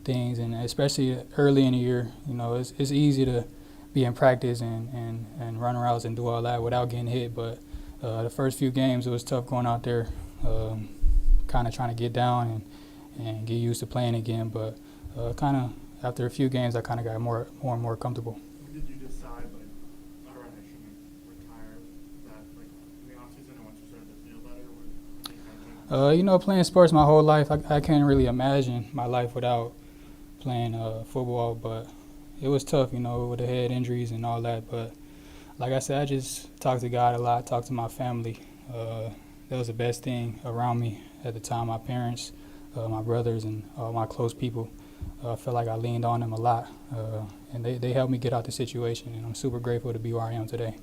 things, and especially early in the year, it's easy to be in practice and run routes and do all that without getting hit. But the first few games, it was tough going out there, kind of trying to get down and get used to playing again. But kind of after a few games, I kind of got more and more comfortable. When did you decide, all right, I shouldn't retire? That in the offseason, or once you started to feel better? Playing sports my whole life, I can't really imagine my life without playing football. But it was tough, with the head injuries and all that. But like I said, I just talked to God a lot, talked to my family. That was the best thing around me at the time. My parents, my brothers, and my close people. I felt like I leaned on them a lot, and they helped me get out the situation. And I'm super grateful to be where I am today.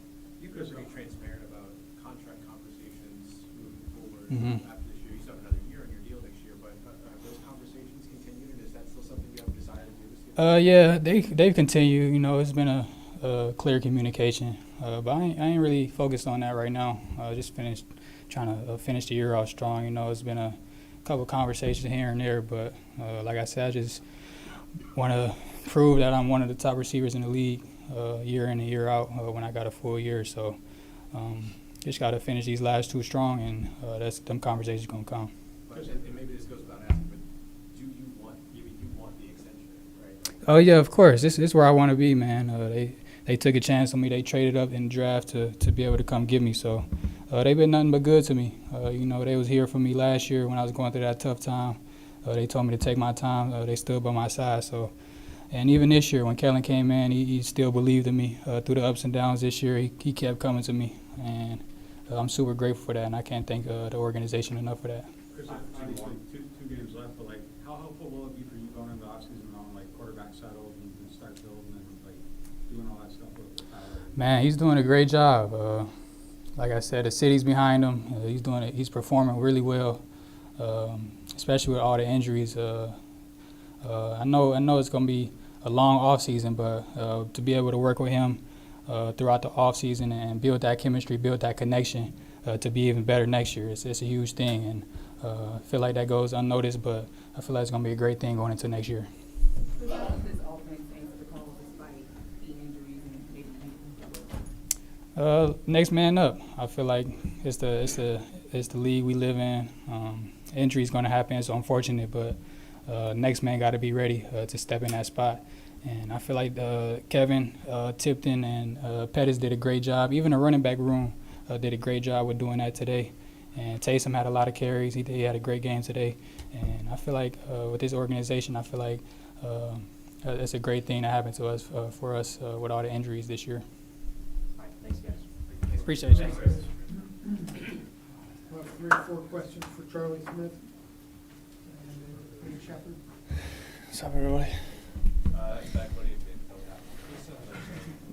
You guys are being transparent about contract conversations after this year. You still have another year on your deal next year, but have those conversations continued, and is that still something you have a desire to do this year? Yeah, they've continued. You know, it's been a clear communication, but I ain't really focused on that right now. Just trying to finish the year off strong. You know, it's been a couple conversations here and there, but like I said, I just want to prove that I'm one of the top receivers in the league year in and year out when I got a full year. So just got to finish these last two strong, and them conversations gonna come. And maybe this goes without asking, but do you want the extension, right? Oh yeah, of course. This is where I want to be, man. They took a chance on me. They traded up in the draft to be able to come get me. So they've been nothing but good to me. You know, they was here for me last year when I was going through that tough time. They told me to take my time. They stood by my side. So, and even this year when Kellen came in, he still believed in me through the ups and downs. This year he kept coming to me, and I'm super grateful for that. And I can't thank the organization enough for that. Chris, obviously two games left, but like, how helpful will it be for you going into the offseason on like quarterback settled and start building and like doing all that stuff with Tyler? Man, he's doing a great job. Like I said, the city's behind him. He's doing it. He's performing really well, especially with all the injuries. I know it's gonna be a long off season, but to be able to work with him throughout the off season and build that chemistry, build that connection to be even better next year, it's a huge thing. And I feel like that goes unnoticed, but I feel like it's gonna be a great thing going into next year. Next man up. I feel like it's the league we live in. Injuries gonna happen. It's unfortunate, but next man got to be ready to step in that spot. And I feel like Kevin, Tipton, and Pettis did a great job. Even the running back room did a great job with doing that today. And Taysom had a lot of carries. He had a great game today. And I feel like with this organization, I feel like it's a great thing that happened to us for us with all the injuries this year. Thanks, guys. Appreciate you. Three or four questions for Charlie Smyth and Peter Shepard. What's up, everybody? Zach, what do you think?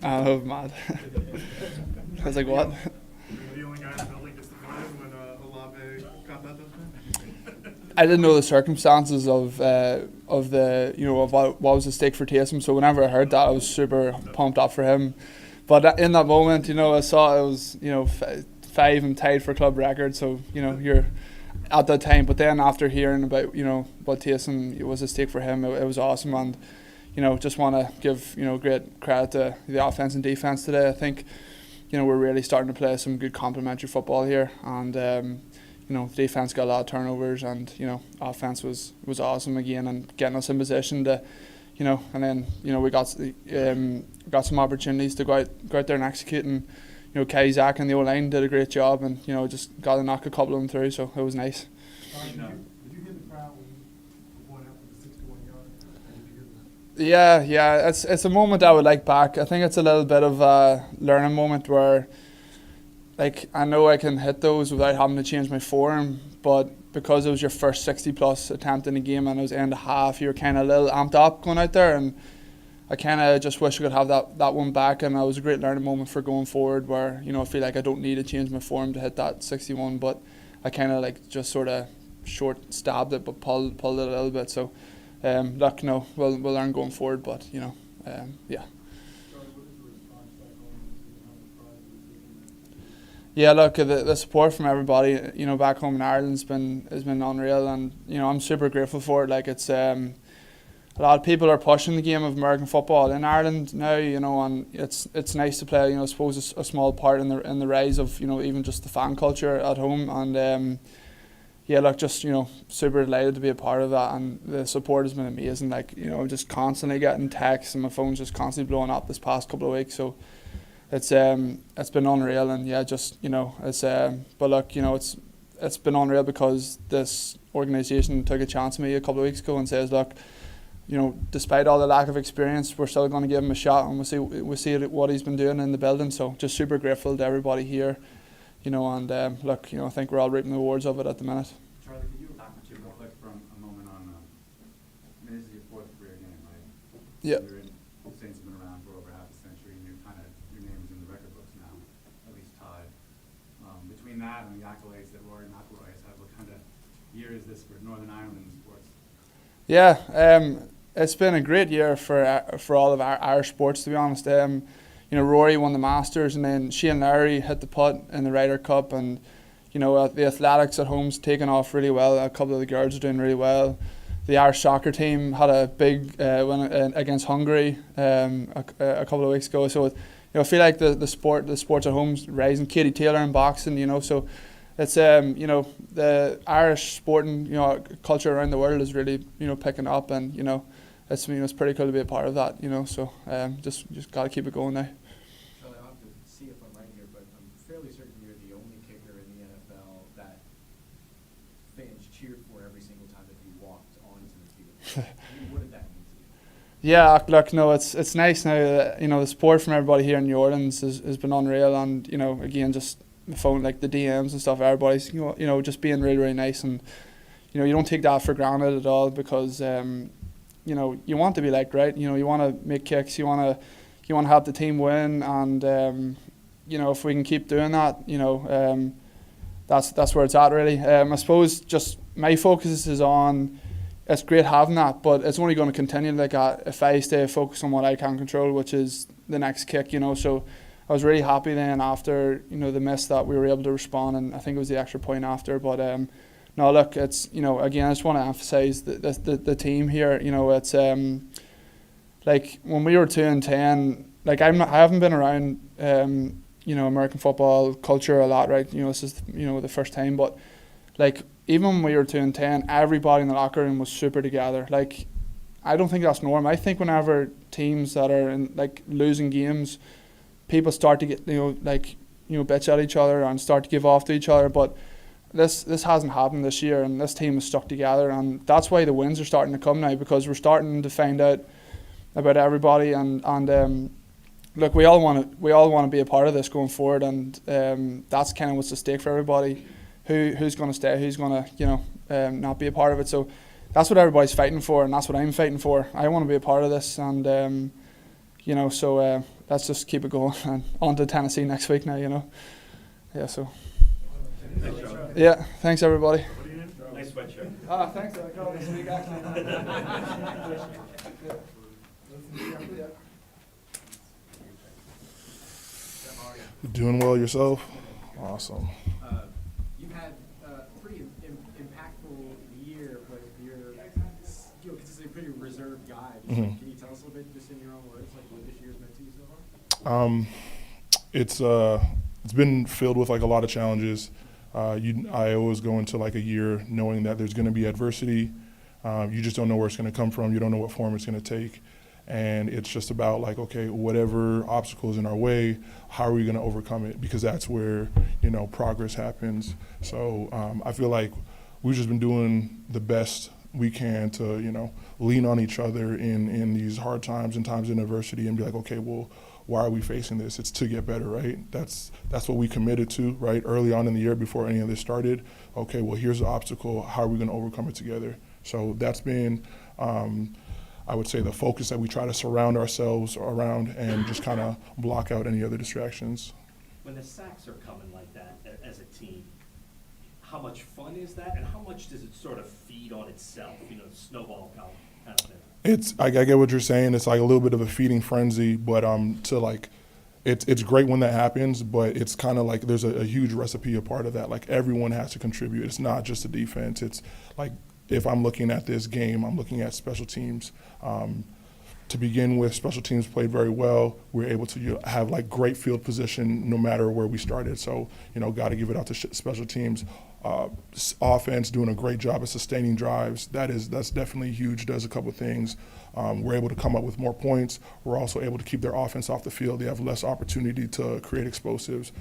I don't know, mad. I was like, what? Were you the only guy in the building disappointed when Olave got that touchdown? I didn't know the circumstances of the of what was at stake for Taysom. So whenever I heard that, I was super pumped up for him. But in that moment, I saw it was 5 and tied for club record. So you're at that time. But then after hearing about what Taysom was at stake for him, it was awesome. And just want to give great credit to the offense and defense today. I think we're really starting to play some good complementary football here. And defense got a lot of turnovers, and offense was awesome again and getting us in position to. And then we got some opportunities to go out there and execute, and Kai, Zach and the O-line did a great job, and just got to knock a couple of them through, so it was nice. Did you hear the crowd when you went out for the 61 yard? Yeah, it's a moment I would like back. I think it's a little bit of a learning moment where, like, I know I can hit those without having to change my form, but because it was your first 60-plus attempt in the game and it was end of half, you're kind of a little amped up going out there, and I kind of just wish I could have that one back. And it was a great learning moment for going forward where, I feel like I don't need to change my form to hit that 61, but I kind of just sort of short stabbed it but pulled it a little bit. So, we'll learn going forward, but, yeah. Yeah, look, the support from everybody, back home in Ireland has been unreal, and I'm super grateful for it. Like, it's a lot of people are pushing the game of American football in Ireland now, and it's nice to play. I suppose a small part in the rise of even just the fan culture at home, and yeah, look, just super delighted to be a part of that, and the support has been amazing. Like, I'm just constantly getting texts, and my phone's just constantly blowing up this past couple of weeks, so. It's been unreal, and yeah, just it's but look, it's been unreal because this organisation took a chance on me a couple of weeks ago and says, look, despite all the lack of experience, we're still going to give him a shot, and we'll see what he's been doing in the building. So just super grateful to everybody here, and look, I think we're all reaping the rewards of it at the minute. Charlie, could you back with you real quick for a moment on? This is your 4th career game, right? Yeah. The Saints have been around for over half a century, and your name is in the record books now, at least tied. Between that and the accolades that Rory McIlroy has had. What kind of year is this for Northern Ireland sports? Yeah, it's been a great year for all of our sports, to be honest. You know, Rory won the Masters, and then Shane Lowry hit the putt in the Ryder Cup, and you know, the athletics at home's taken off really well. A couple of the girls are doing really well. The Irish soccer team had a big win against Hungary a couple of weeks ago. So, you know, I feel like the sports at home's rising. Katie Taylor in boxing, you know, so it's you know, the Irish sporting, you know, culture around the world is really, you know, picking up, and you know, it's pretty cool to be a part of that, you know. So just got to keep it going now. Charlie, I'll have to see if I'm right here, but I'm fairly certain you're the only kicker in the NFL that fans cheered for every single time that you walked onto the field. What did that mean to you? Yeah, look, no, it's nice now that, you know, the support from everybody here in New Orleans has been unreal, and you know, again, just the phone, like the DMs and stuff, everybody's, you know, just being really, really nice, and you know, you don't take that for granted at all, because you know, you want to be liked, right? You know, you want to make kicks, you want to have the team win, and you know, if we can keep doing that, you know, that's where it's at really. I suppose just my focus is on, it's great having that, but it's only going to continue like that if I stay focused on what I can control, which is the next kick, you know. So I was really happy then after, you know, the miss, that we were able to respond, and I think it was the extra point after. But no, look, it's, you know, again, I just want to emphasise the team here. You know, it's like when we were 2-10, like I haven't been around you know, American football culture a lot, right? You know, this is, you know, the first time, but like even when we were 2-10, everybody in the locker room was super together. Like, I don't think that's normal. I think whenever teams that are in like losing games, people start to get, you know, like, you know, bitch at each other and start to give off to each other. But this hasn't happened this year, and this team is stuck together, and that's why the wins are starting to come now, because we're starting to find out about everybody, and look, we all want to be a part of this going forward, and that's kind of what's at stake for everybody. Who's going to stay, who's going to, you know, not be a part of it. So that's what everybody's fighting for, and that's what I'm fighting for. I want to be a part of this, and you know, so let's just keep it going, and on to Tennessee next week now, you know. Yeah, so. Yeah, thanks everybody. Nice sweatshirt. Ah, thanks. I got this week actually. Doing well yourself? Awesome. You've had a pretty impactful year, but you're, you know, consistently a pretty reserved guy. Can you tell us a little bit, just in your own words, like what this year's meant to you so far? It's been filled with like a lot of challenges. I always go into like a year knowing that there's going to be adversity. You just don't know where it's going to come from. You don't know what form it's going to take. And it's just about like, okay, whatever obstacle is in our way, how are we going to overcome it? Because that's where, you know, progress happens. So I feel like we've just been doing the best we can to, you know, lean on each other in these hard times and times of adversity, and be like, okay, well, why are we facing this? It's to get better, right? That's what we committed to, right? Early on in the year, before any of this started. Okay, well, here's the obstacle. How are we going to overcome it together? So that's been, I would say, the focus that we try to surround ourselves around, and just kind of block out any other distractions. When the sacks are coming like that as a team, how much fun is that, and how much does it sort of feed on itself, you know, snowball kind of thing? I get what you're saying. It's like a little bit of a feeding frenzy, but to like, it's great when that happens, but it's kind of like there's a huge recipe a part of that. Like, everyone has to contribute. It's not just the defense. It's like, if I'm looking at this game, I'm looking at special teams. To begin with, special teams played very well. We're able to have like great field position no matter where we started. So, you know, got to give it out to special teams. Offense doing a great job of sustaining drives. That's definitely huge. Does a couple of things. We're able to come up with more points. We're also able to keep their offense off the field. They have less opportunity to create explosives.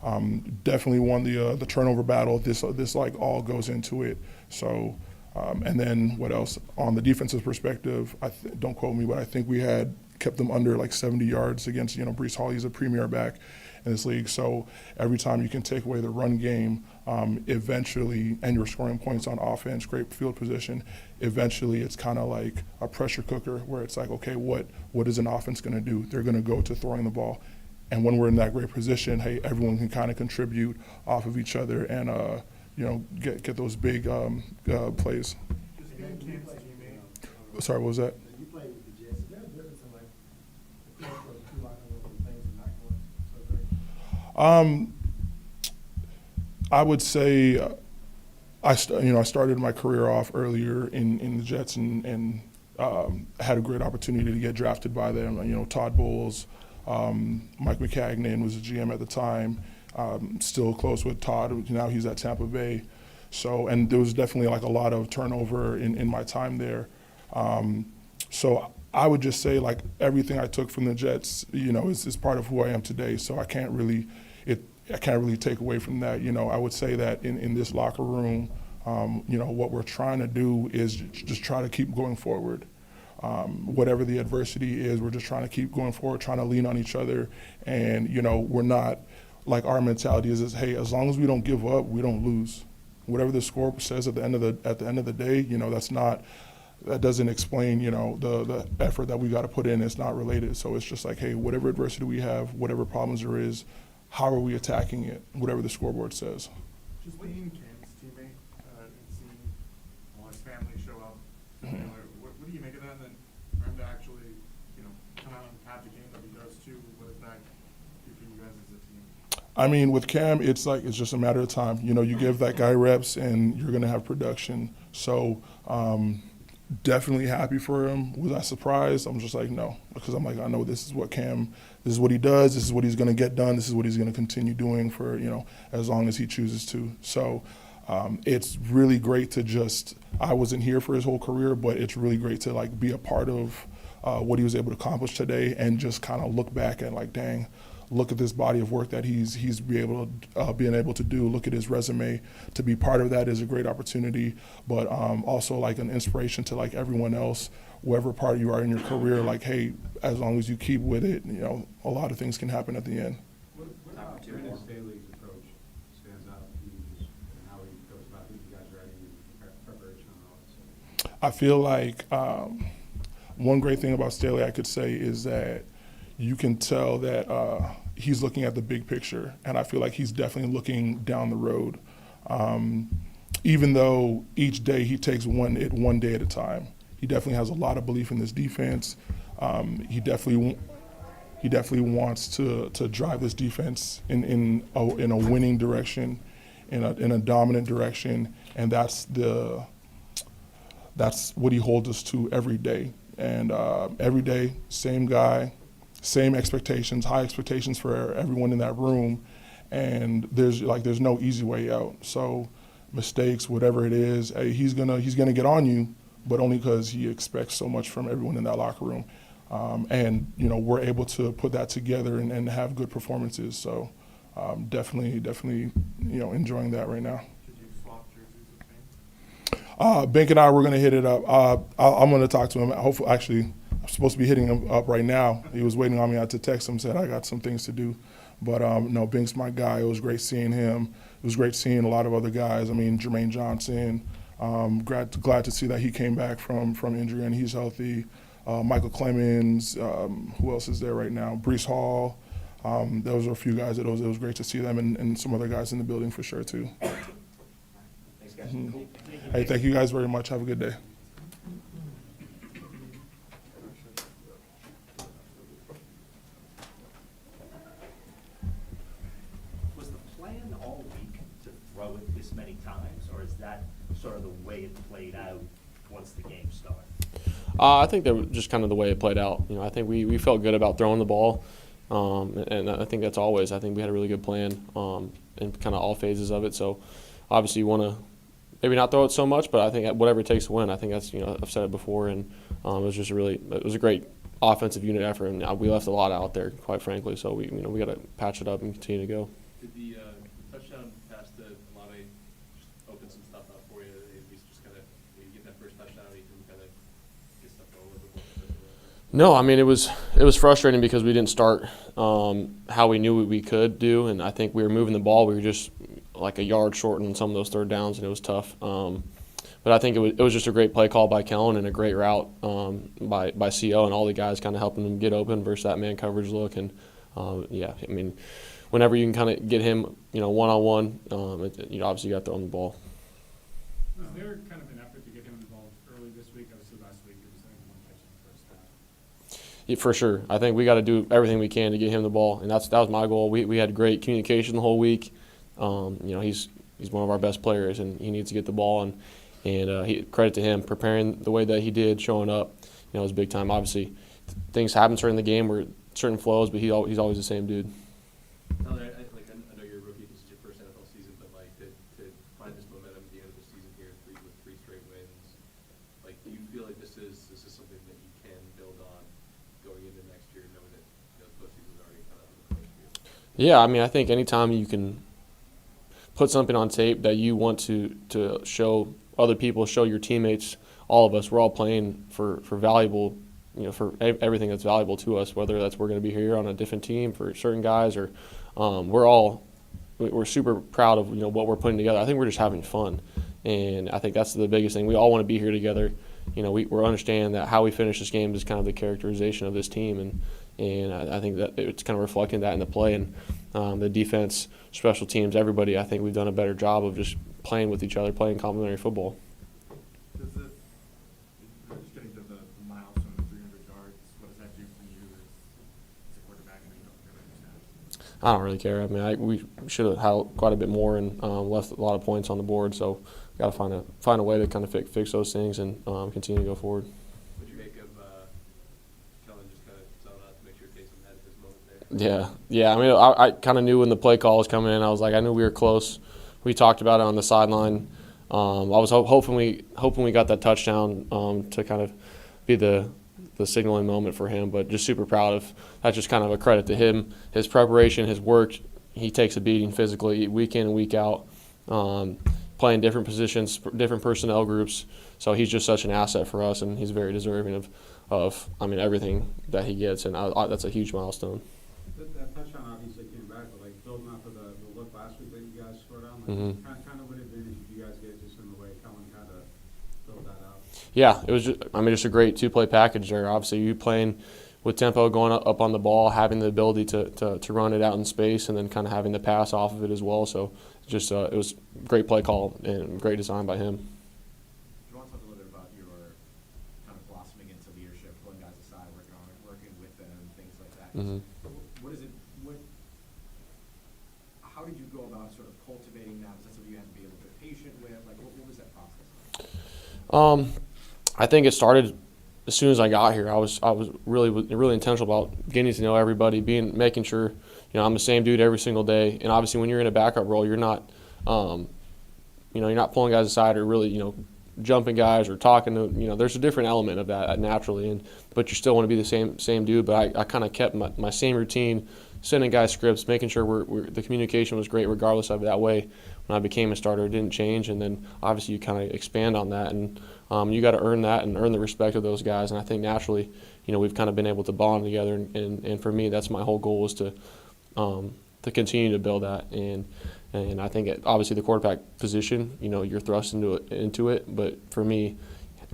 Definitely won the turnover battle. This like all goes into it. So. And then what else? On the defensive perspective, don't quote me, but I think we had kept them under like 70 yards against, you know, Breece Hall. He's a premier back in this league. So every time you can take away the run game, eventually, and you're scoring points on offense, great field position, eventually it's kind of like a pressure cooker where it's like, okay, what is an offense going to do? They're going to go to throwing the ball. And when we're in that great position, hey, everyone can kind of contribute off of each other and, get those big plays. Just being Cam's teammate. Sorry, what was that? You played with the Jets. Is there a difference in like the culture of the two locker rooms and things are not going so great? I would say I started my career off earlier in the Jets and had a great opportunity to get drafted by them. Todd Bowles, Mike McCagnon was the GM at the time. Still close with Todd. Now he's at Tampa Bay. So, and there was definitely like a lot of turnover in my time there. So I would just say like everything I took from the Jets, is part of who I am today. So I can't really take away from that. I would say that in this locker room, what we're trying to do is just try to keep going forward. Whatever the adversity is, we're just trying to keep going forward, trying to lean on each other. And, we're not, like our mentality is, hey, as long as we don't give up, we don't lose. Whatever the score says at the end of the day, that doesn't explain, the effort that we got to put in. It's not related. So it's just like, hey, whatever adversity we have, whatever problems there is, how are we attacking it, whatever the scoreboard says. Just being Cam's teammate and seeing all his family show up, what do you make of that? And then for him to actually, come out and have the game that he does too, what does that do for you guys as a team? I mean, with Cam, it's just a matter of time. You give that guy reps and you're going to have production. So definitely happy for him. Was I surprised? I'm just like, no, because I'm like, I know this is what he does. This is what he's going to get done. This is what he's going to continue doing for, as long as he chooses to. So it's really great to I wasn't here for his whole career, but it's really great to like be a part of what he was able to accomplish today and just kind of look back and like, dang, look at this body of work that he's being able to do. Look at his resume. To be part of that is a great opportunity, but also like an inspiration to like everyone else, wherever part you are in your career. Like, hey, as long as you keep with it, a lot of things can happen at the end. What about Brandon Staley's approach stands out to you, and how he goes about who you guys are writing and preparation and all that stuff? I feel like one great thing about Staley I could say is that you can tell that he's looking at the big picture, and I feel like he's definitely looking down the road. Even though each day he takes one day at a time, he definitely has a lot of belief in this defense. He definitely wants to drive this defense in a winning direction, in a dominant direction, and that's what he holds us to every day. And every day, same guy. Same expectations, high expectations for everyone in that room, and there's no easy way out. So mistakes, whatever it is, he's gonna get on you, but only because he expects so much from everyone in that locker room. And we're able to put that together and have good performances. So definitely enjoying that right now. Did you swap jerseys with Bank? Bank and I were gonna hit it up. I'm gonna talk to him. Hopefully, actually. I'm supposed to be hitting him up right now. He was waiting on me. I had to text him, said I got some things to do. But no, Bink's my guy. It was great seeing him. It was great seeing a lot of other guys. I mean, Jermaine Johnson. Glad to see that he came back from injury and he's healthy. Michael Clemens. Who else is there right now? Brees Hall. Those are a few guys. It was great to see them and some other guys in the building for sure too. Thanks, guys. Mm-hmm. Cool. Hey, thank you guys very much. Have a good day. Was the plan all week to throw it this many times, or is that sort of the way it played out once the game started? I think that was just kind of the way it played out. I think we felt good about throwing the ball, and I think that's always. I think we had a really good plan in kind of all phases of it. So obviously you want to maybe not throw it so much, but I think whatever it takes to win. I think that's I've said it before, and it was a great offensive unit effort, and we left a lot out there, quite frankly. So we got to patch it up and continue to go. Did the touchdown pass to Olave just open some stuff up for you? At least just kind of get that first touchdown, you can kind of get stuff going a little bit more. No, I mean it was frustrating because we didn't start how we knew we could do, and I think we were moving the ball. We were just like a yard short on some of those third downs, and it was tough. But I think it was just a great play call by Kellen and a great route by CO and all the guys kind of helping them get open versus that man coverage look. And Yeah, I mean, whenever you can kind of get him, one-on-one, obviously you got to throw him the ball. Was there kind of an effort to get him involved early this week? Obviously last week it was only one catch in the first half. Yeah, for sure. I think we got to do everything we can to get him the ball, and that was my goal. We had great communication the whole week. He's one of our best players, and he needs to get the ball, and credit to him preparing the way that he did, showing up. It was big time. Obviously, things happen during the game where certain flows, but he's always the same dude. I know you're a rookie. This is your first NFL season, but to find this momentum at the end of the season here, with three straight wins, do you feel like this is something that you can build on going into next year, knowing that the postseason is already kind of on the course for you? Yeah, I mean, I think anytime you can put something on tape that you want to show other people, show your teammates, all of us, we're all playing for valuable, for everything that's valuable to us, whether that's we're going to be here on a different team for certain guys or we're super proud of what we're putting together. I think we're just having fun, and I think that's the biggest thing. We all want to be here together. We're understanding that how we finish this game is kind of the characterization of this team, and I think that it's kind of reflecting that in the play and the defense, special teams, everybody. I think we've done a better job of just playing with each other, playing complementary football. Does it, just getting to the milestone of 300 yards, what does that do for you as a quarterback? I mean, you don't understand. I don't really care. I mean, we should have had quite a bit more and left a lot of points on the board. So, got to find a way to kind of fix those things and continue to go forward. What do you make of Kellen just kind of selling out to make sure Taysom had his moment there? Yeah. I mean, I kind of knew when the play call was coming in. I was like, I knew we were close. We talked about it on the sideline. I was hoping we got that touchdown to kind of be the signaling moment for him, but just super proud of that's just kind of a credit to him, his preparation, his work. He takes a beating physically week in and week out, playing different positions, different personnel groups. So he's just such an asset for us, and he's very deserving of everything that he gets, and that's a huge milestone. That touchdown obviously came back, but building off of the look last week that you guys scored on, kind of what advantage did you guys get just in the way Kellen kind of built that out? Yeah, it was just a great two-play package there. Obviously, you playing with tempo, going up on the ball, having the ability to run it out in space, and then kind of having the pass off of it as well. So just it was great play call and great design by him. Do you want to talk a little bit about your kind of blossoming into leadership, pulling guys aside, working with them, things like that? What is it? How did you go about sort of cultivating that? Was that something you had to be a little bit patient with? What was that process? I think it started as soon as I got here. I was really intentional about getting to know everybody, making sure I'm the same dude every single day. And obviously, when you're in a backup role, you're not you're not pulling guys aside or really jumping guys or talking to there's a different element of that naturally, but you still want to be the same dude. But I kind of kept my same routine, sending guys scripts, making sure the communication was great regardless of it. That way, when I became a starter, it didn't change. And then obviously you kind of expand on that, and you got to earn that and earn the respect of those guys. And I think naturally, we've kind of been able to bond together. And for me, that's my whole goal is to continue to build that. And I think obviously the quarterback position, you're thrust into it. But for me,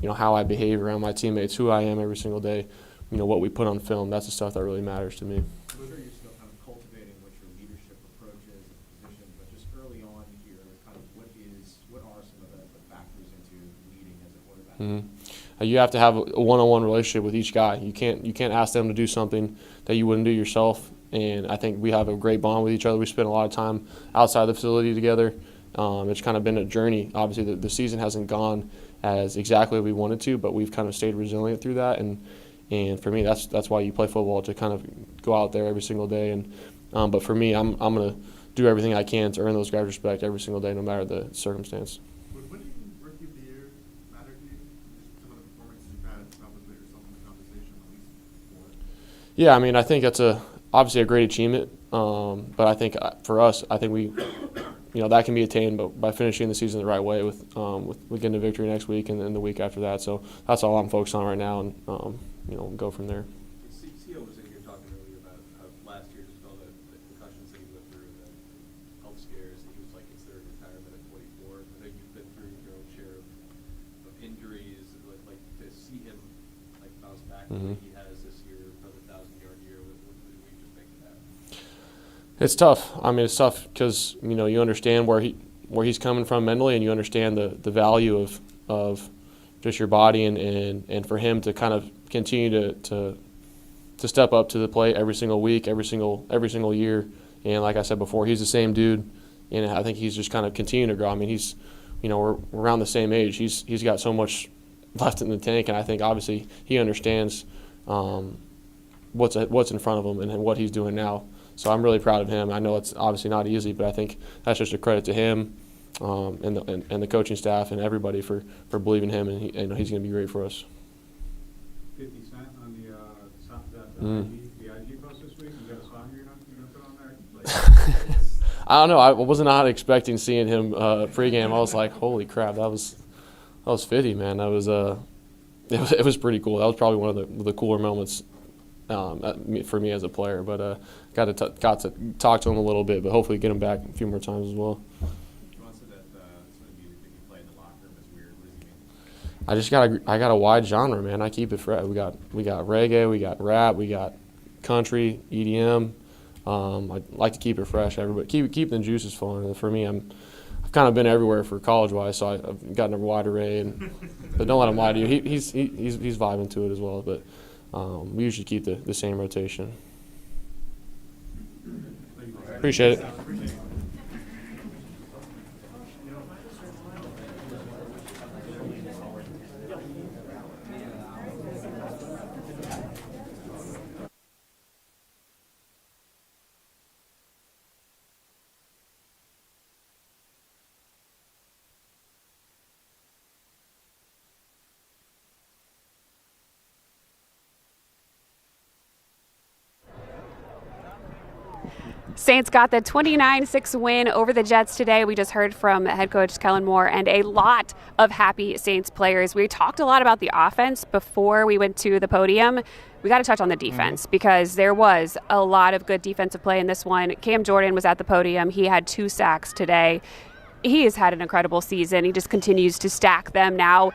how I behave around my teammates, who I am every single day, what we put on film, that's the stuff that really matters to me. Those are you still kind of cultivating what your leadership approach is and position, but just early on here, kind of what are some of the factors into leading as a quarterback? You have to have a one-on-one relationship with each guy. You can't ask them to do something that you wouldn't do yourself. And I think we have a great bond with each other. We spend a lot of time outside the facility together. It's kind of been a journey. Obviously, the season hasn't gone as exactly we wanted to, but we've kind of stayed resilient through that. And for me, that's why you play football, to kind of go out there every single day. And but for me, I'm going to do everything I can to earn those guys' respect every single day, no matter the circumstance. Would winning Rookie of the Year matter to you? Just some of the performances you've had, probably put yourself in the conversation at least for it. Yeah, I mean, I think that's obviously a great achievement. But I think for us, I think we, that can be attained by finishing the season the right way with getting a victory next week and then the week after that. So that's all I'm focused on right now, and go from there. CEO was in here talking earlier about how last year, just all the concussions that he went through, the health scares, that he was considering retirement at 24. I know you've been through your own share of injuries. To see him bounce back the way he has this year, another 1,000-yard year. What do we just make of that? It's tough. I mean, it's tough because you understand where he's coming from mentally, and you understand the value of just your body, and for him to kind of continue to step up to the plate every single week, every single year. And like I said before, he's the same dude, and I think he's just kind of continuing to grow. I mean, he's we're around the same age. He's got so much left in the tank, and I think obviously he understands what's in front of him and what he's doing now. So I'm really proud of him. I know it's obviously not easy, but I think that's just a credit to him and the coaching staff and everybody for believing him, and he's going to be great for us. 50 Cent on the IG post this week. You got a song you're going to put on there? I don't know. I was not expecting seeing him pregame. I was like, holy crap, that was 50, man. That was it was pretty cool. That was probably one of the cooler moments for me as a player. But got to talk to him a little bit, but hopefully get him back a few more times as well. Juwan said that some of the music that you play in the locker room is weird. What does he mean? I got a wide genre, man. I keep it fresh. We got reggae, we got rap, we got country, EDM. I like to keep it fresh. Everybody keep the juices flowing. For me, I've kind of been everywhere for college-wise, so I've gotten a wide array. But don't let him lie to you. He's vibing to it as well. But we usually keep the same rotation. Appreciate it. Saints got the 29-6 win over the Jets today. We just heard from head coach Kellen Moore and a lot of happy Saints players. We talked a lot about the offense before we went to the podium. We got to touch on the defense because there was a lot of good defensive play in this one. Cam Jordan was at the podium. He had 2 sacks today. He has had an incredible season. He just continues to stack them now.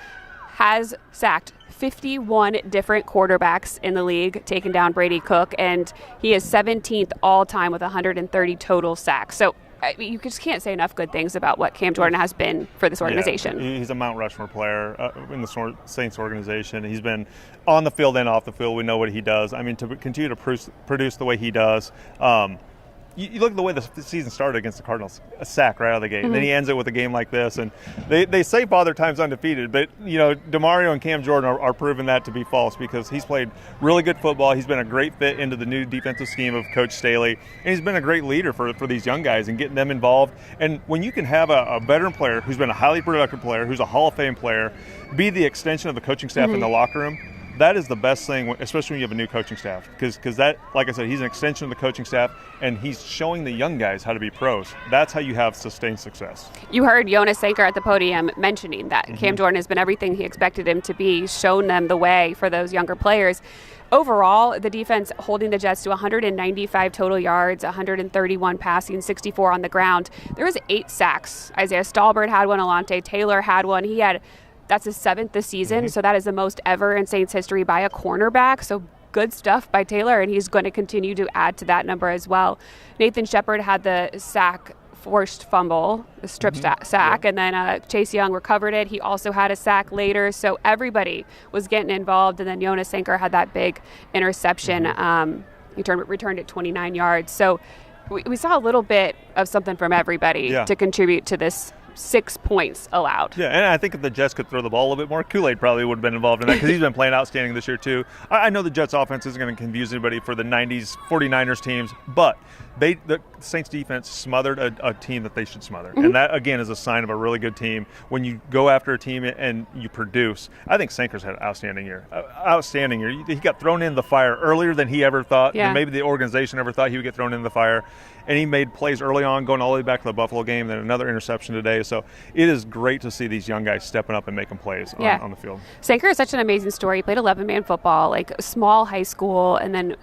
Has sacked 51 different quarterbacks in the league, taking down Brady Cook, and he is 17th all-time with 130 total sacks. So you just can't say enough good things about what Cam Jordan has been for this organization. Yeah, he's a Mount Rushmore player in the Saints organization. He's been on the field and off the field. We know what he does. I mean, to continue to produce the way he does, you look at the way the season started against the Cardinals, a sack right out of the gate. And then he ends it with a game like this. And they say Father Time's undefeated, but, DeMario and Cam Jordan are proving that to be false because he's played really good football. He's been a great fit into the new defensive scheme of Coach Staley. And he's been a great leader for these young guys and getting them involved. And when you can have a veteran player who's been a highly productive player, who's a Hall of Fame player, be the extension of the coaching staff in the locker room, that is the best thing, especially when you have a new coaching staff, because that, like I said, he's an extension of the coaching staff, and he's showing the young guys how to be pros. That's how you have sustained success. You heard Jonas Sanker at the podium mentioning that Cam Jordan has been everything he expected him to be, shown them the way for those younger players. Overall, the defense holding the Jets to 195 total yards, 131 passing, 64 on the ground. There was 8 sacks. Isaiah Stallbird had one. Alante Taylor had one. That's his 7th this season, so that is the most ever in Saints history by a cornerback. So good stuff by Taylor, and he's going to continue to add to that number as well. Nathan Shepard had the forced fumble, the strip sack, and then Chase Young recovered it. He also had a sack later, so everybody was getting involved, and then Jonas Sanker had that big interception. He returned it 29 yards. So we saw a little bit of something from everybody to contribute to this 6 points allowed. Yeah, and I think if the Jets could throw the ball a little bit more, Kool-Aid probably would have been involved in that because he's been playing outstanding this year too. I know the Jets offense isn't going to confuse anybody for the 90s 49ers teams, but the Saints defense smothered a team that they should smother. And that, again, is a sign of a really good team. When you go after a team and you produce, I think Sanker's had an outstanding year. He got thrown in the fire earlier than he ever thought, and maybe the organization ever thought he would get thrown in the fire. And he made plays early on, going all the way back to the Buffalo game, then another interception today. So it is great to see these young guys stepping up and making plays on the field. Sanker is such an amazing story. He played 11-man football, like small high school, and then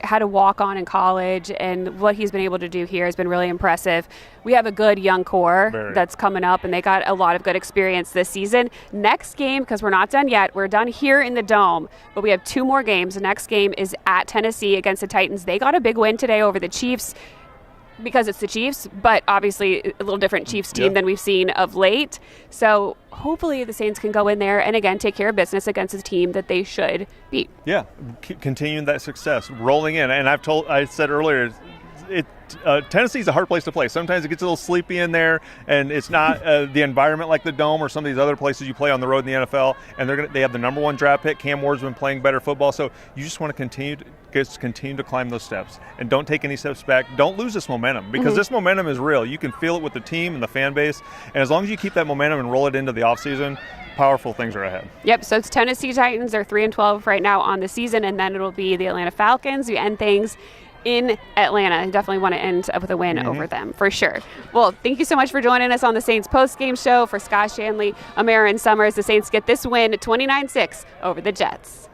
had a walk-on in college, and what he's been able to do here has been really impressive. We have a good young core that's coming up, and they got a lot of good experience this season. Next game, because we're not done yet, we're done here in the Dome, but we have 2 more games. The next game is at Tennessee against the Titans. They got a big win today over the Chiefs. because it's the Chiefs, but obviously a little different Chiefs team than we've seen of late. So hopefully the Saints can go in there and, again, take care of business against a team that they should beat. Yeah, continuing that success, rolling in. And I said earlier, Tennessee's a hard place to play. Sometimes it gets a little sleepy in there, and it's not the environment like the Dome or some of these other places you play on the road in the NFL. And they have the number 1 draft pick. Cam Moore's been playing better football, so you just want to continue to climb those steps and don't take any steps back. Don't lose this momentum, because this momentum is real. You can feel it with the team and the fan base, and as long as you keep that momentum and roll it into the offseason, powerful things are ahead. Yep, so it's Tennessee Titans. They're 3-12 right now on the season, and then it'll be the Atlanta Falcons. You end things in Atlanta. You definitely want to end up with a win over them, for sure. Well, thank you so much for joining us on the Saints post-game show. For Scott Shanley, Amara, and Summers, the Saints get this win 29-6 over the Jets.